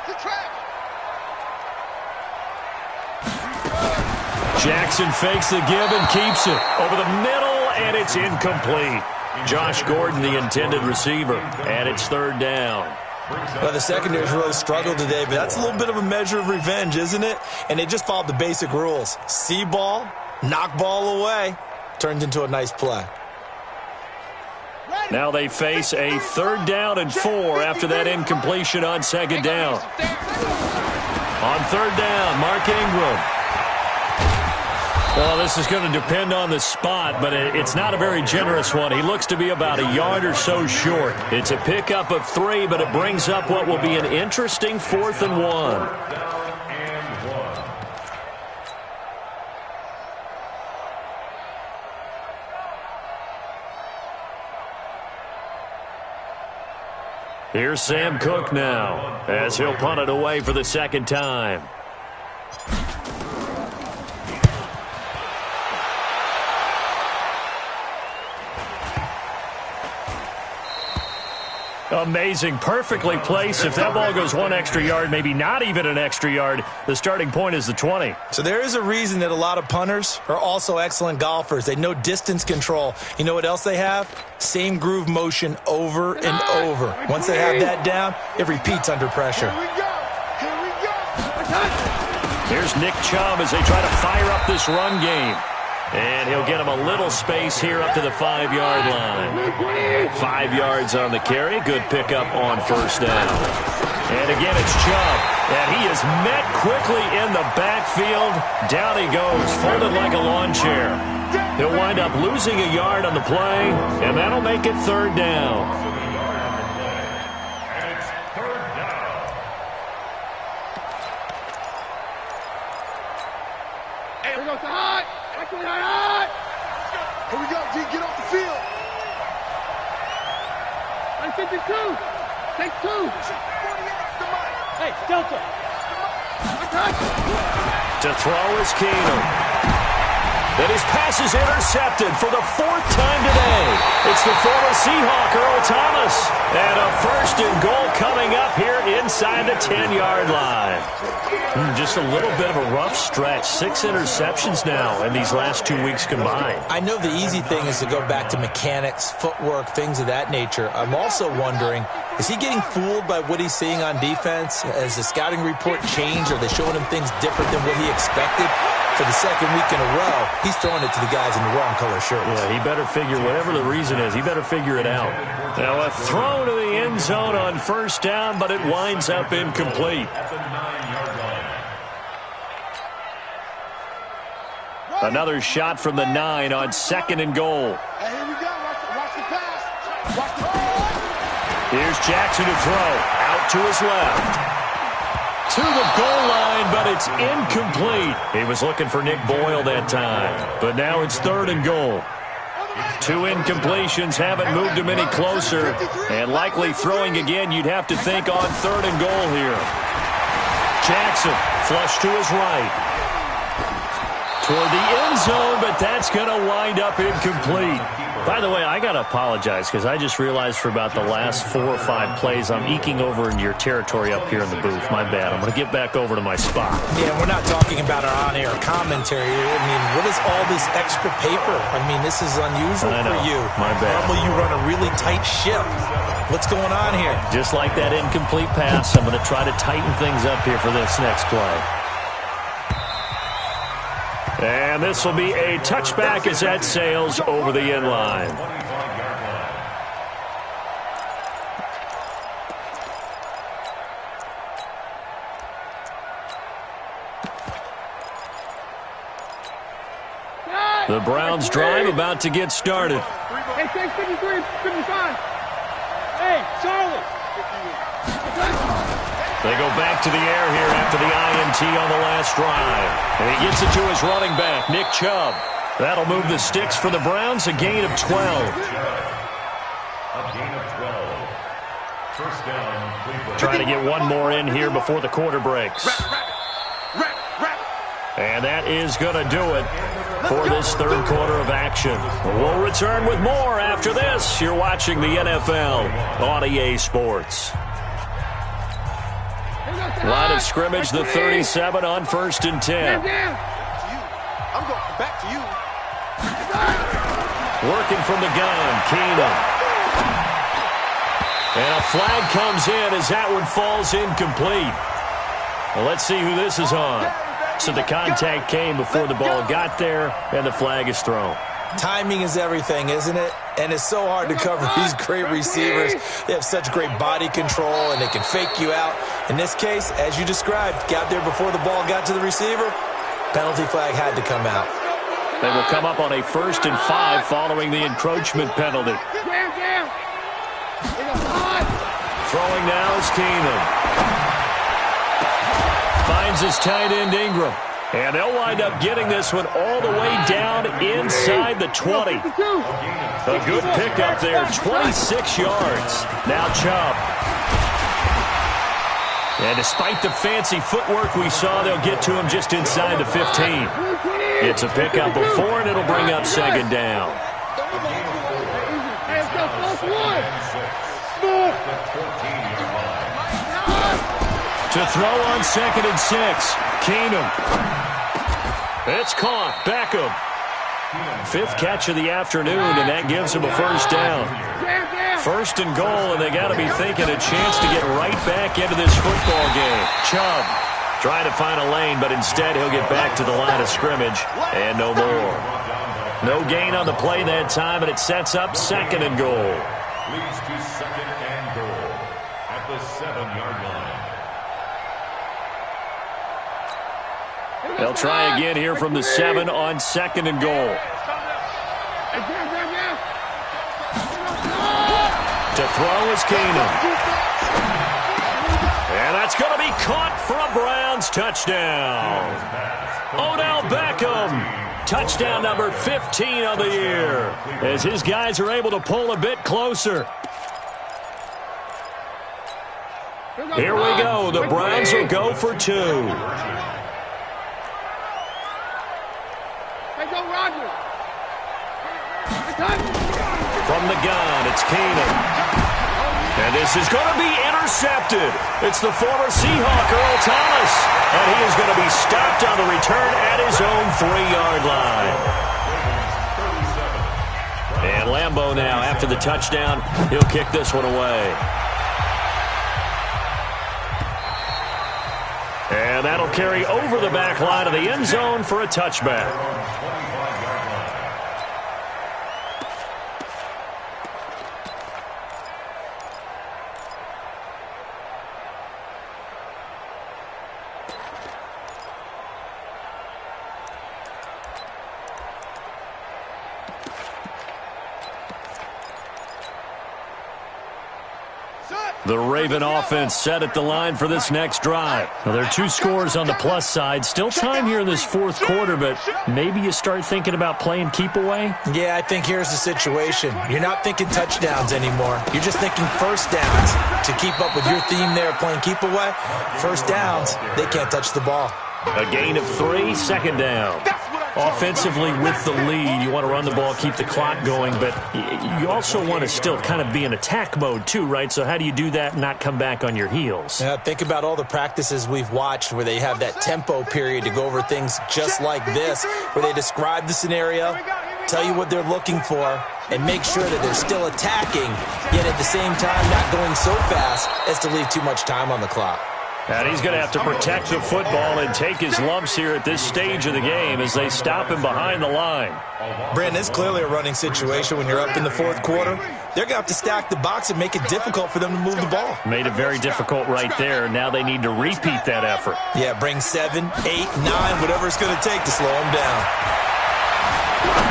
Jackson fakes the give and keeps it over the middle, and it's incomplete. Josh Gordon, the intended receiver, and it's 3rd down. Well, the secondary's really struggled today, but that's a little bit of a measure of revenge, isn't it? And they just followed the basic rules. See ball, knock ball away. Turns into a nice play. Now they face a 3rd down and 4 after that incompletion on 2nd down. On 3rd down, Mark Ingram. Well, this is going to depend on the spot, but it's not a very generous one. He looks to be about a yard or so short. It's a pickup of 3, but it brings up what will be an interesting 4th and 1. Here's Sam Cook now, as he'll punt it away for the 2nd time. Amazing, perfectly placed. If that ball goes 1 extra yard, maybe not even an extra yard, the starting point is the 20. So there is a reason that a lot of punters are also excellent golfers. They know distance control. You know what else they have? Same groove motion over and over. Once they have that down, it repeats under pressure. Here's Nick Chubb as they try to fire up this run game. And he'll get him a little space here up to the 5-yard line. 5 yards on the carry. Good pickup on 1st down. And again, it's Chubb. And he is met quickly in the backfield. Down he goes, folded like a lawn chair. He'll wind up losing a yard on the play, and that'll make it 3rd down. Here we go, G. Get off the field. 52. Take 2. 48 to Mike. Hey, Delta. To throw is Keenum. And his pass is intercepted for the 4th time today. It's the former Seahawk, Earl Thomas. And a 1st and goal coming up here inside the 10-yard line. Just a little bit of a rough stretch. 6 interceptions now in these last 2 weeks combined. I know the easy thing is to go back to mechanics, footwork, things of that nature. I'm also wondering, is he getting fooled by what he's seeing on defense? Has the scouting report changed? Are they showing him things different than what he expected? For the 2nd week in a row, he's throwing it to the guys in the wrong color shirts. Yeah, he better figure, whatever the reason is, he better figure it out. Now, a throw to the end zone on 1st down, but it winds up incomplete. Another shot from the 9 on 2nd and goal. Hey, here we go. Watch the pass. Watch the pass. Here's Jackson to throw. Out to his left. To the goal line, but it's incomplete. He was looking for Nick Boyle that time. But now it's 3rd and goal. 2 incompletions haven't moved him any closer. And likely throwing again, you'd have to think on 3rd and goal here. Jackson, flush to his right. Toward the end zone, but that's going to wind up incomplete. By the way, I got to apologize because I just realized for about the last 4 or 5 plays, I'm eking over into your territory up here in the booth. My bad. I'm going to get back over to my spot. Yeah, we're not talking about our on-air commentary. I mean, what is all this extra paper? I mean, this is unusual for you. My bad. Normally you run a really tight ship. What's going on here? Just like that incomplete pass, I'm going to try to tighten things up here for this next play. And this will be a touchback as that sails over the end line. The Browns drive about to get started. Hey, 53, 55. Hey, Charlie. They go back to the air here after the INT on the last drive. And he gets it to his running back, Nick Chubb. That'll move the sticks for the Browns, a gain of 12. A gain of 12. First down, Cleveland. Trying to get one more in here before the quarter breaks. And that is going to do it for this 3rd quarter of action. We'll return with more after this. You're watching the NFL on EA Sports. Line of scrimmage, the 37 on 1st and 10. I'm going back to you. Working from the gun, Keenum. And a flag comes in as that one falls incomplete. Well, let's see who this is on. So the contact came before the ball got there, and the flag is thrown. Timing is everything, isn't it? And it's so hard to cover these great receivers. They have such great body control, and they can fake you out. In this case, as you described, got there before the ball got to the receiver. Penalty flag had to come out. They will come up on a 1st and 5 following the encroachment penalty. Throwing now is Keenum. Finds his tight end Ingram. And they'll wind up getting this one all the way down inside the 20. A good pickup there, 26 yards. Now Chubb. And despite the fancy footwork we saw, they'll get to him just inside the 15. It's a pickup of 4, and it'll bring up 2nd down. To throw on 2nd and 6. Keenum. It's caught. Beckham. 5th catch of the afternoon, and that gives him a 1st down. 1st and goal, and they got to be thinking a chance to get right back into this football game. Chubb trying to find a lane, but instead he'll get back to the line of scrimmage, and no more. No gain on the play that time, and it sets up 2nd and goal. Leads to 2nd and goal at the 7-yard line. They'll try again here from the 7 on 2nd and goal. To throw is Keenum. And that's going to be caught for a Browns touchdown. Odell Beckham Touchdown number 15 on the year, as his guys are able to pull a bit closer. Here we go. The Browns will go for 2. Hey, go Rodgers. From the gun, it's Keenum. And this is going to be intercepted. It's the former Seahawk, Earl Thomas. And he is going to be stopped on the return at his own 3-yard line. And Lambeau now, after the touchdown, he'll kick this one away. And that'll carry over the back line of the end zone for a touchback. The Raven offense set at the line for this next drive. Well, there are 2 scores on the plus side. Still time here in this fourth quarter, but maybe you start thinking about playing keep away? Yeah, I think here's the situation. You're not thinking touchdowns anymore. You're just thinking first downs. To keep up with your theme there, playing keep away, first downs, they can't touch the ball. A gain of 3, second down. Offensively with the lead, you want to run the ball, keep the clock going, but you also want to still kind of be in attack mode too, right? So how do you do that and not come back on your heels? Yeah, think about all the practices we've watched where they have that tempo period to go over things just like this, where they describe the scenario, tell you what they're looking for, and make sure that they're still attacking, yet at the same time not going so fast as to leave too much time on the clock. And he's going to have to protect the football and take his lumps here at this stage of the game as they stop him behind the line. Brandon, it's clearly a running situation when you're up in the fourth quarter. They're going to have to stack the box and make it difficult for them to move the ball. Made it very difficult right there. Now they need to repeat that effort. Yeah, bring 7, 8, 9, whatever it's going to take to slow them down.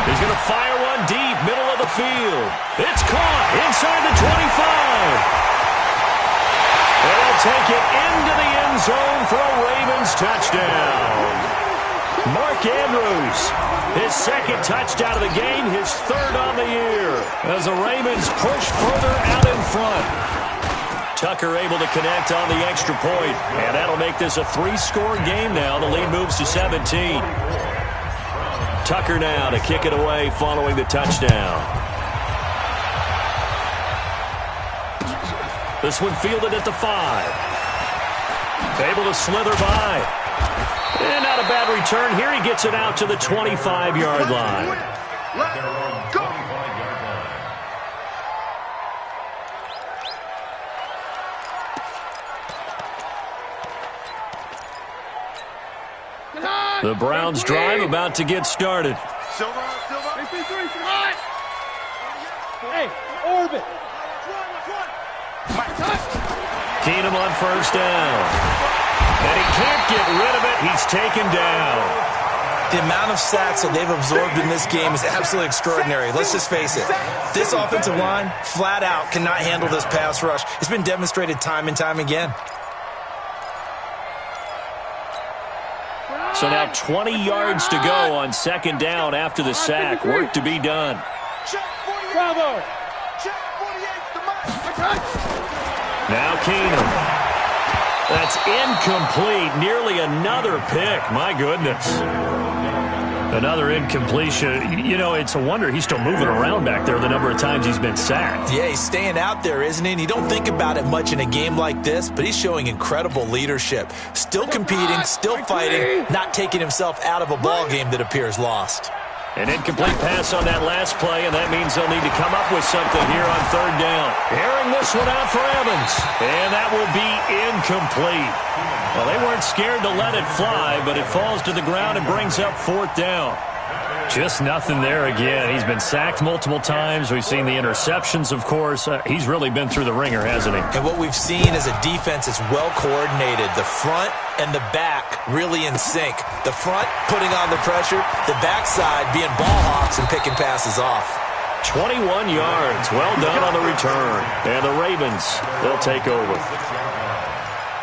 He's going to fire one deep, middle of the field. It's caught inside the 25. They'll take it into the end zone for a Ravens touchdown. Mark Andrews, his second touchdown of the game, his 3rd on the year, as the Ravens push further out in front. Tucker able to connect on the extra point, and that'll make this a 3-score game now. The lead moves to 17. Tucker now to kick it away following the touchdown. This one fielded at the 5. Able to slither by. And not a bad return. Here he gets it out to the 25-yard line. Go! The Browns drive about to get started. Silver. Hey, orbit. Keenum on first down. And he can't get rid of it. He's taken down. The amount of sacks that they've absorbed in this game is absolutely extraordinary. Let's just face it. This offensive line, flat out, cannot handle this pass rush. It's been demonstrated time and time again. So now 20 yards to go on second down after the sack. Work to be done. Bravo. Check 48's the mark. Now Keenum. That's incomplete. Nearly another pick. My goodness. Another incompletion. You know, it's a wonder he's still moving around back there the number of times he's been sacked. Yeah, he's staying out there, isn't he? And you don't think about it much in a game like this, but he's showing incredible leadership. Still competing, still fighting, not taking himself out of a ball game that appears lost. An incomplete pass on that last play, and that means they'll need to come up with something here on third down. Airing this one out for Evans, and that will be incomplete. Well, they weren't scared to let it fly, but it falls to the ground and brings up fourth down. Just nothing there again. He's been sacked multiple times. We've seen the interceptions, of course. He's really been through the ringer, hasn't he? And what we've seen is a defense that's well coordinated. The front and the back really in sync. The front putting on the pressure, the backside being ball hawks and picking passes off. 21 yards. Well done on the return. And the Ravens, they'll take over.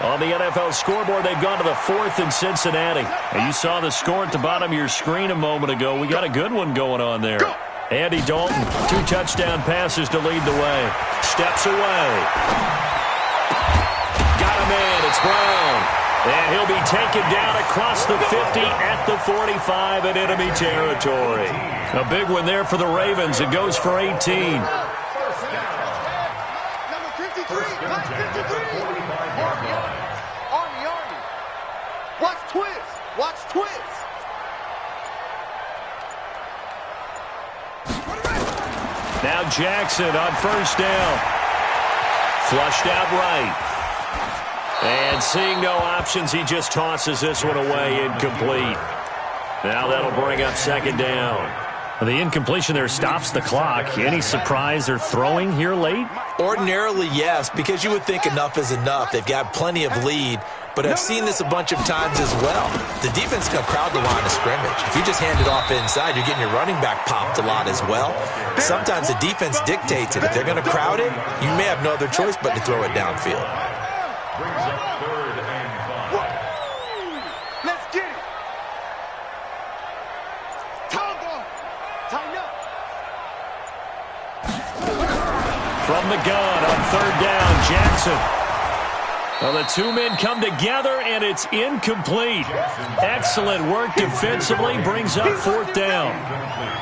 On the NFL scoreboard, they've gone to the 4th in Cincinnati. And you saw the score at the bottom of your screen a moment ago. We got a good one going on there. Andy Dalton, 2 touchdown passes to lead the way. Steps away. Got a man. It's Brown. And he'll be taken down across the 50 at the 45 in enemy territory. A big one there for the Ravens. It goes for 18. Watch twist. Now Jackson on first down. Flushed out right. And seeing no options, he just tosses this one away, incomplete. Now that'll bring up second down. The incompletion there stops the clock. Any surprise they're throwing here late? Ordinarily, yes, because you would think enough is enough. They've got plenty of lead, but I've seen this a bunch of times as well. The defense is going to crowd the line of scrimmage. If you just hand it off inside, you're getting your running back popped a lot as well. Sometimes the defense dictates it. If they're going to crowd it, you may have no other choice but to throw it downfield. Brings up 3rd and 5. Let's get it. Tighten up. From the gun on 3rd down, Jackson. Well, the 2 men come together, and it's incomplete. Excellent work defensively, brings up 4th down.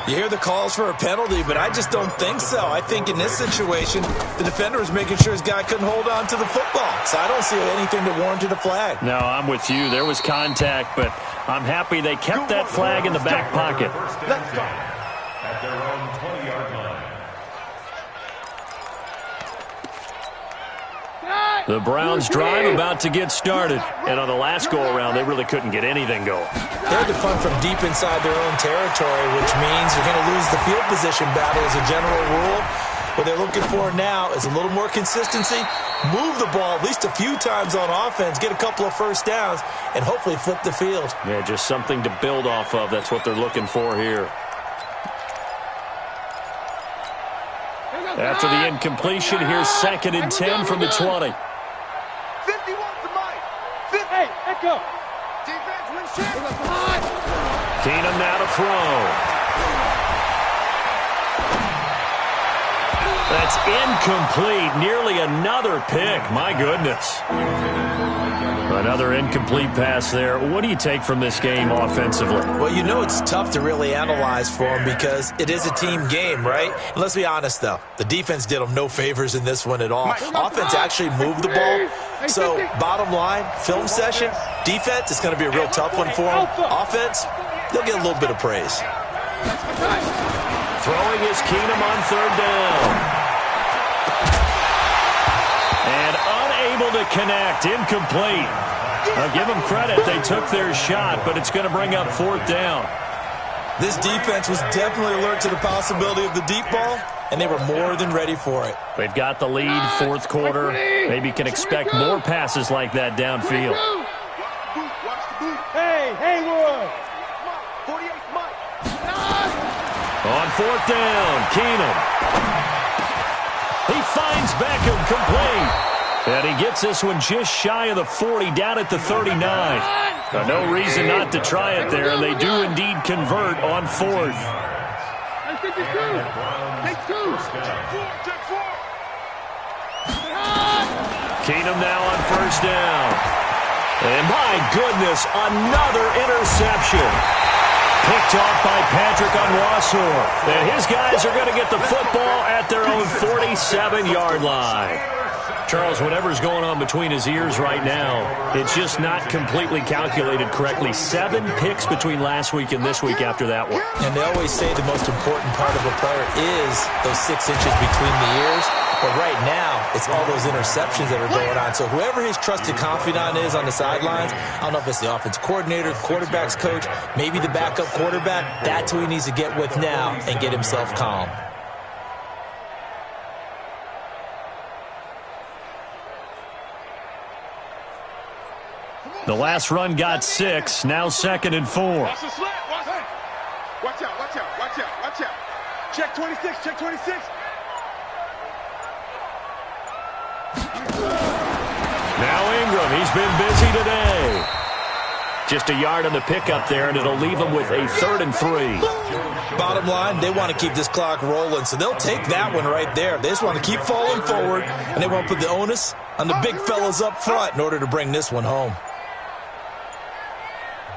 You hear the calls for a penalty, but I just don't think so. I think in this situation, the defender was making sure his guy couldn't hold on to the football. So I don't see anything that warranted a flag. No, I'm with you. There was contact, but I'm happy they kept that flag in the back pocket. Let's go. At their own 20-yard line. The Browns drive about to get started. And on the last go-around, they really couldn't get anything going. They had to punt from deep inside their own territory, which means you're going to lose the field position battle as a general rule. What they're looking for now is a little more consistency, move the ball at least a few times on offense, get a couple of first downs, and hopefully flip the field. Yeah, just something to build off of. That's what they're looking for here. After the incompletion, here's 2nd and 10 from the 20. 51 to Mike. 50. Hey, echo. Defense wins shit. Keenum now to throw. That's incomplete. Nearly another pick. My goodness. Another incomplete pass there. What do you take from this game offensively? Well, you know it's tough to really analyze for them because it is a team game, right? And let's be honest, though. The defense did them no favors in this one at all. Offense actually moved the ball. So, bottom line, film session, defense, it's going to be a real tough one for them. Offense, they'll get a little bit of praise. Throwing is Keenum on 3rd down. And unable to connect. Incomplete. I'll give them credit. They took their shot, but it's going to bring up 4th down. This defense was definitely alert to the possibility of the deep ball, and they were more than ready for it. They've got the lead, 4th quarter. Maybe can expect more passes like that downfield. Hey, Haywood. 48 Mike. On 4th down, Keenum. He finds Beckham complete. And he gets this one just shy of the 40, down at the 39. Now, no reason not to try it there, and they do indeed convert on 4th. Take 2. Keenum now on 1st down. And my goodness, another interception. Picked off by Patrick Onwuasor. And his guys are going to get the football at their own 47-yard line. Charles, whatever's going on between his ears right now, it's just not completely calculated correctly. 7 picks between last week and this week after that one. And they always say the most important part of a player is those 6 inches between the ears. But right now, it's all those interceptions that are going on. So whoever his trusted confidant is on the sidelines, I don't know if it's the offense coordinator, the quarterback's coach, maybe the backup quarterback, that's who he needs to get with now and get himself calm. The last run got 6, now 2nd and 4. Watch the slant. Watch out. Check 26. Now Ingram He's been busy today. Just a yard on the pickup there, and it'll leave them with a 3rd and 3. Bottom line, they want to keep this clock rolling, so they'll take that one right there. They just want to keep falling forward, and they want to put the onus on the big fellas up front in order to bring this one home.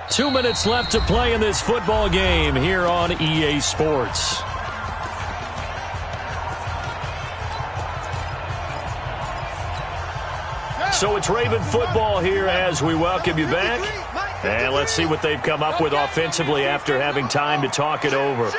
2 minutes left to play in this football game here on EA Sports. So it's Raven football here as we welcome you back. And let's see what they've come up with offensively after having time to talk it over.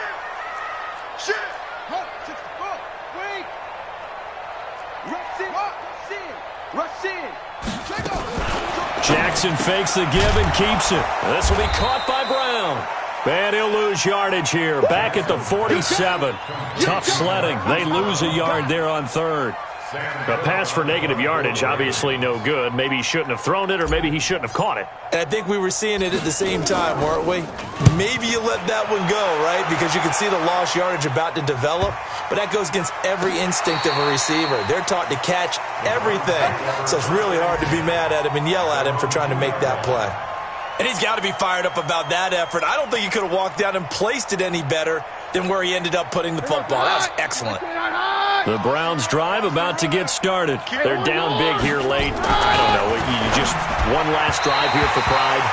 Jackson fakes the give and keeps it. This will be caught by Brown. And he'll lose yardage here. Back at the 47. Tough sledding. They lose a yard there on 3rd. A pass for negative yardage, obviously no good. Maybe he shouldn't have thrown it, or maybe he shouldn't have caught it. And I think we were seeing it at the same time, weren't we? Maybe you let that one go, right? Because you can see the lost yardage about to develop. But that goes against every instinct of a receiver. They're taught to catch everything. So it's really hard to be mad at him and yell at him for trying to make that play. And he's got to be fired up about that effort. I don't think he could have walked down and placed it any better than where he ended up putting the football. That was excellent. The Browns drive about to get started. They're down big here late. I don't know. You just one last drive here for pride.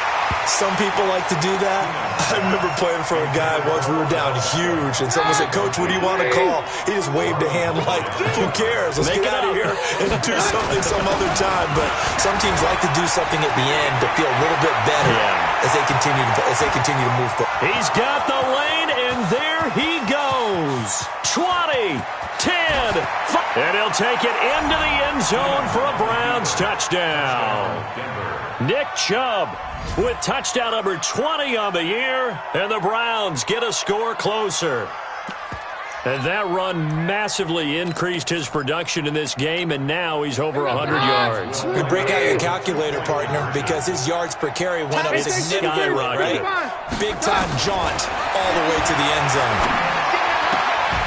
Some people like to do that. I remember playing for a guy once. We were down huge, and someone said, "Coach, what do you want to call?" He just waved a hand like, "Who cares? Let's get out of here and do something some other time." But some teams like to do something at the end to feel a little bit better as they continue to move forward. He's got the lane, and there he goes. 20, 10, 5. And he'll take it into the end zone for a Browns touchdown. Nick Chubb with touchdown number 20 on the year, and the Browns get a score closer. And that run massively increased his production in this game, and now he's over 100 yards. You break out your calculator, partner, because his yards per carry went up significantly, right? Big-time jaunt all the way to the end zone.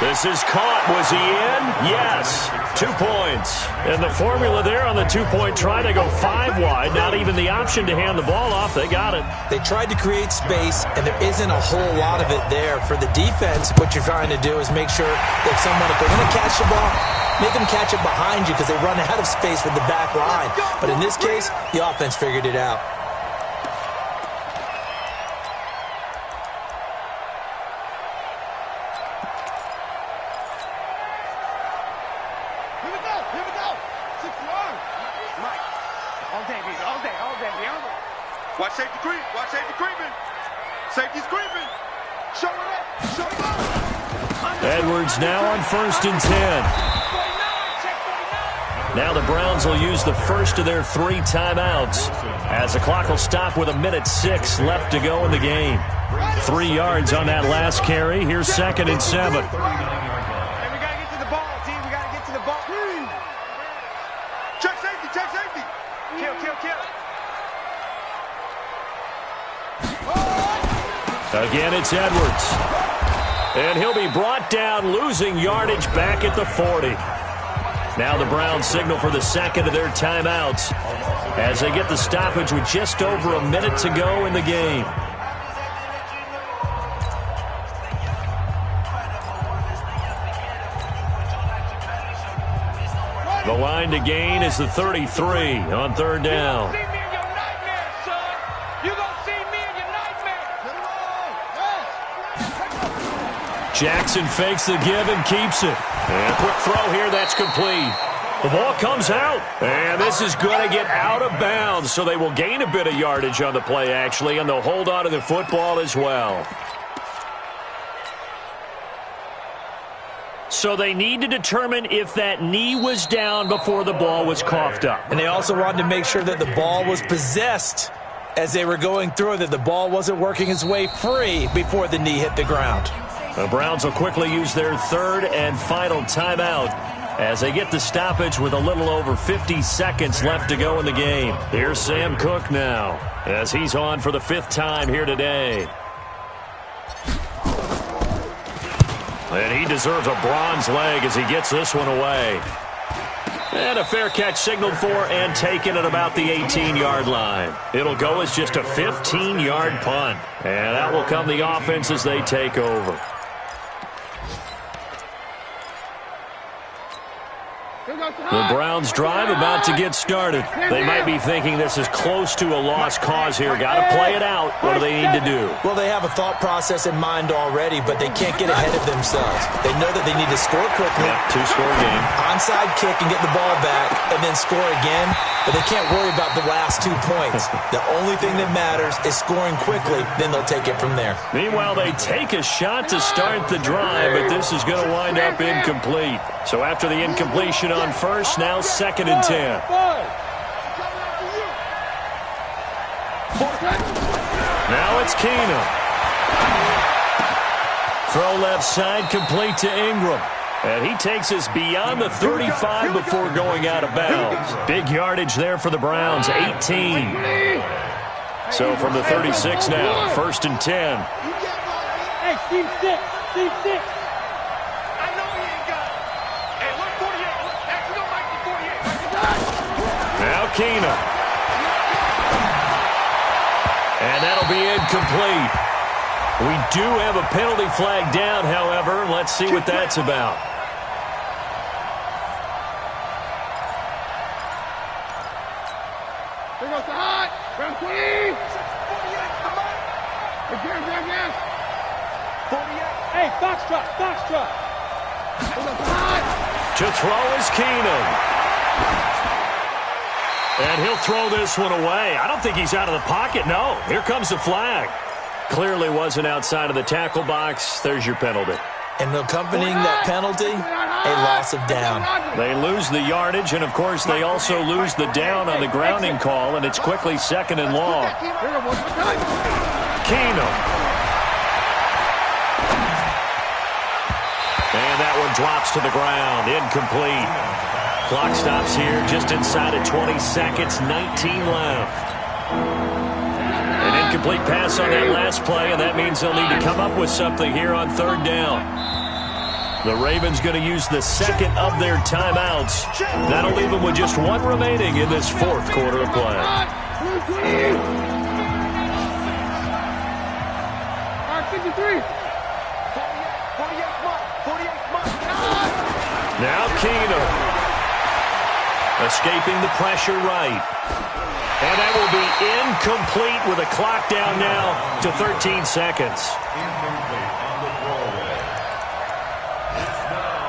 This is caught. Was he in? Yes. 2 points. And the formula there on the two-point try, they go 5 wide. Not even the option to hand the ball off. They got it. They tried to create space, and there isn't a whole lot of it there. For the defense, what you're trying to do is make sure that if they're going to catch the ball, make them catch it behind you because they run out of space with the back line. But in this case, the offense figured it out. Watch safety creep. Watch safety creeping. Safety's creeping. Show it up. Show it up. Edwards now on 1st and 10. Now the Browns will use the first of their 3 timeouts as the clock will stop with 1:06 left to go in the game. 3 yards on that last carry. Here's 2nd and 7. Hey, we got to get to the ball, team. We got to get to the ball. Check safety. Check safety. Kill, kill, kill. Again, it's Edwards. And he'll be brought down, losing yardage back at the 40. Now the Browns signal for the 2nd of their timeouts as they get the stoppage with just over a minute to go in the game. The line to gain is the 33 on 3rd down. Jackson fakes the give and keeps it. And quick throw here, that's complete. The ball comes out, and this is going to get out of bounds, so they will gain a bit of yardage on the play, actually, and they'll hold on to the football as well. So they need to determine if that knee was down before the ball was coughed up. And they also wanted to make sure that the ball was possessed as they were going through, that the ball wasn't working its way free before the knee hit the ground. The Browns will quickly use their 3rd and final timeout as they get the stoppage with a little over 50 seconds left to go in the game. Here's Sam Cook now as he's on for the 5th time here today. And he deserves a bronze leg as he gets this one away. And a fair catch signaled for and taken at about the 18-yard line. It'll go as just a 15-yard punt. And that will come the offense as they take over. The Browns drive about to get started. They might be thinking this is close to a lost cause here. Got to play it out. What do they need to do? Well, they have a thought process in mind already, but they can't get ahead of themselves. They know that they need to score quickly. Yep, two-score game. Onside kick and get the ball back and then score again, but they can't worry about the last 2 points. The only thing that matters is scoring quickly, then they'll take it from there. Meanwhile, they take a shot to start the drive, but this is going to wind up incomplete. So after the incompletion on first, now 2nd and 10. Now it's Keenum. Throw left side, complete to Ingram. And he takes us beyond the 35 before going out of bounds. Big yardage there for the Browns, 18. So from the 36 now, 1st and 10. Hey, Steve 6. Steve 6. Now Keenum. And that'll be incomplete. We do have a penalty flag down, however. Let's see what that's about. Here goes the hot. Round 20. Hey, Foxtrot. Foxtrot. Here goes the hot. To throw is Keenum. And he'll throw this one away. I don't think he's out of the pocket. No, here comes the flag. Clearly wasn't outside of the tackle box. There's your penalty. And accompanying that penalty, a loss of down. They lose the yardage, and, of course, they also lose the down on the grounding call, and it's quickly 2nd and long. Keenum. And that one drops to the ground. Incomplete. Clock stops here just inside of 20 seconds, 19 left. An incomplete pass on that last play, and that means they'll need to come up with something here on 3rd down. The Ravens going to use the 2nd of their timeouts. That'll leave them with just 1 remaining in this 4th quarter of play. Now Keenum. Escaping the pressure right. And that will be incomplete with a clock down now to 13 seconds. Incomplete on the throwaway. It's now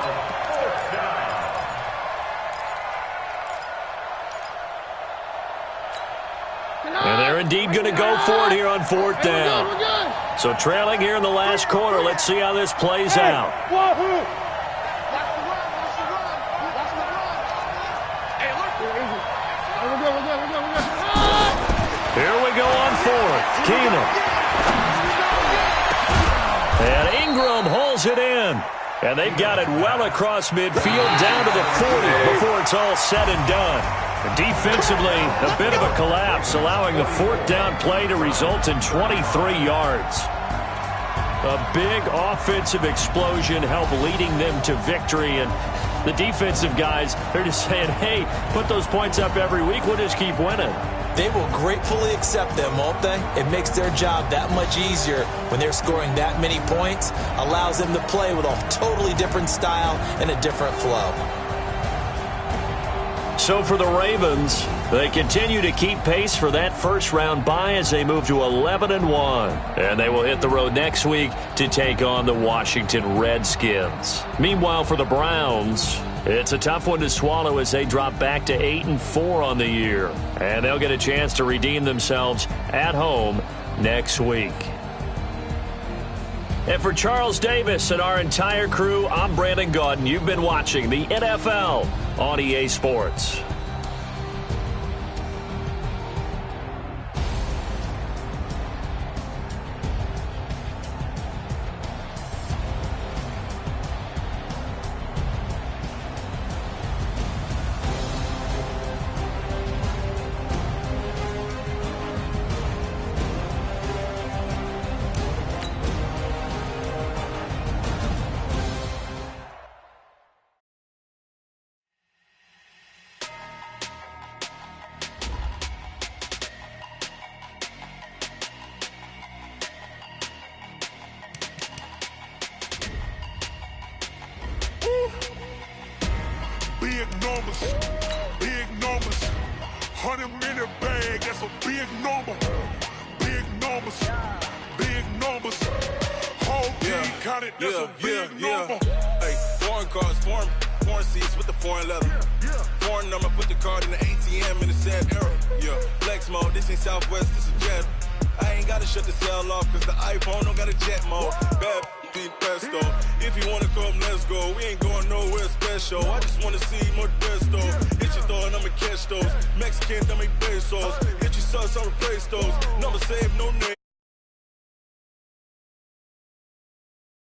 4th down. And they're indeed going to go for it here on 4th down. So trailing here in the last quarter. Let's see how this plays out. Here we go on 4th. Keenum. And Ingram hauls it in. And they've got it well across midfield down to the 40 before it's all said and done. Defensively, a bit of a collapse, allowing the 4th down play to result in 23 yards. A big offensive explosion helped leading them to victory. And the defensive guys, they're just saying, hey, put those points up every week. We'll just keep winning. They will gratefully accept them, won't they? It makes their job that much easier when they're scoring that many points. Allows them to play with a totally different style and a different flow. So for the Ravens, they continue to keep pace for that first-round bye as they move to 11-1. And they will hit the road next week to take on the Washington Redskins. Meanwhile, for the Browns, it's a tough one to swallow as they drop back to 8-4 on the year. And they'll get a chance to redeem themselves at home next week. And for Charles Davis and our entire crew, I'm Brandon Gaudin. You've been watching the NFL on EA Sports. big numbers, big numbers. 100 minute bag, that's a big number. Big numbers, big numbers. Whole team counted, that's a big number. Hey, foreign cars, foreign seats with the foreign leather. Foreign number, put the card in the ATM in the sad era. Yeah, flex mode, this ain't Southwest, this is Jet. I ain't gotta shut the cell off, cause the iPhone don't got a jet mode. Bad beat pesto. If you wanna come, let's go. We ain't going nowhere special. I just wanna see more Modesto. Hit your throw and I'ma catch those. Mexican, dummy pesos. Hit your sauce, I'll replace those. Number save, no name.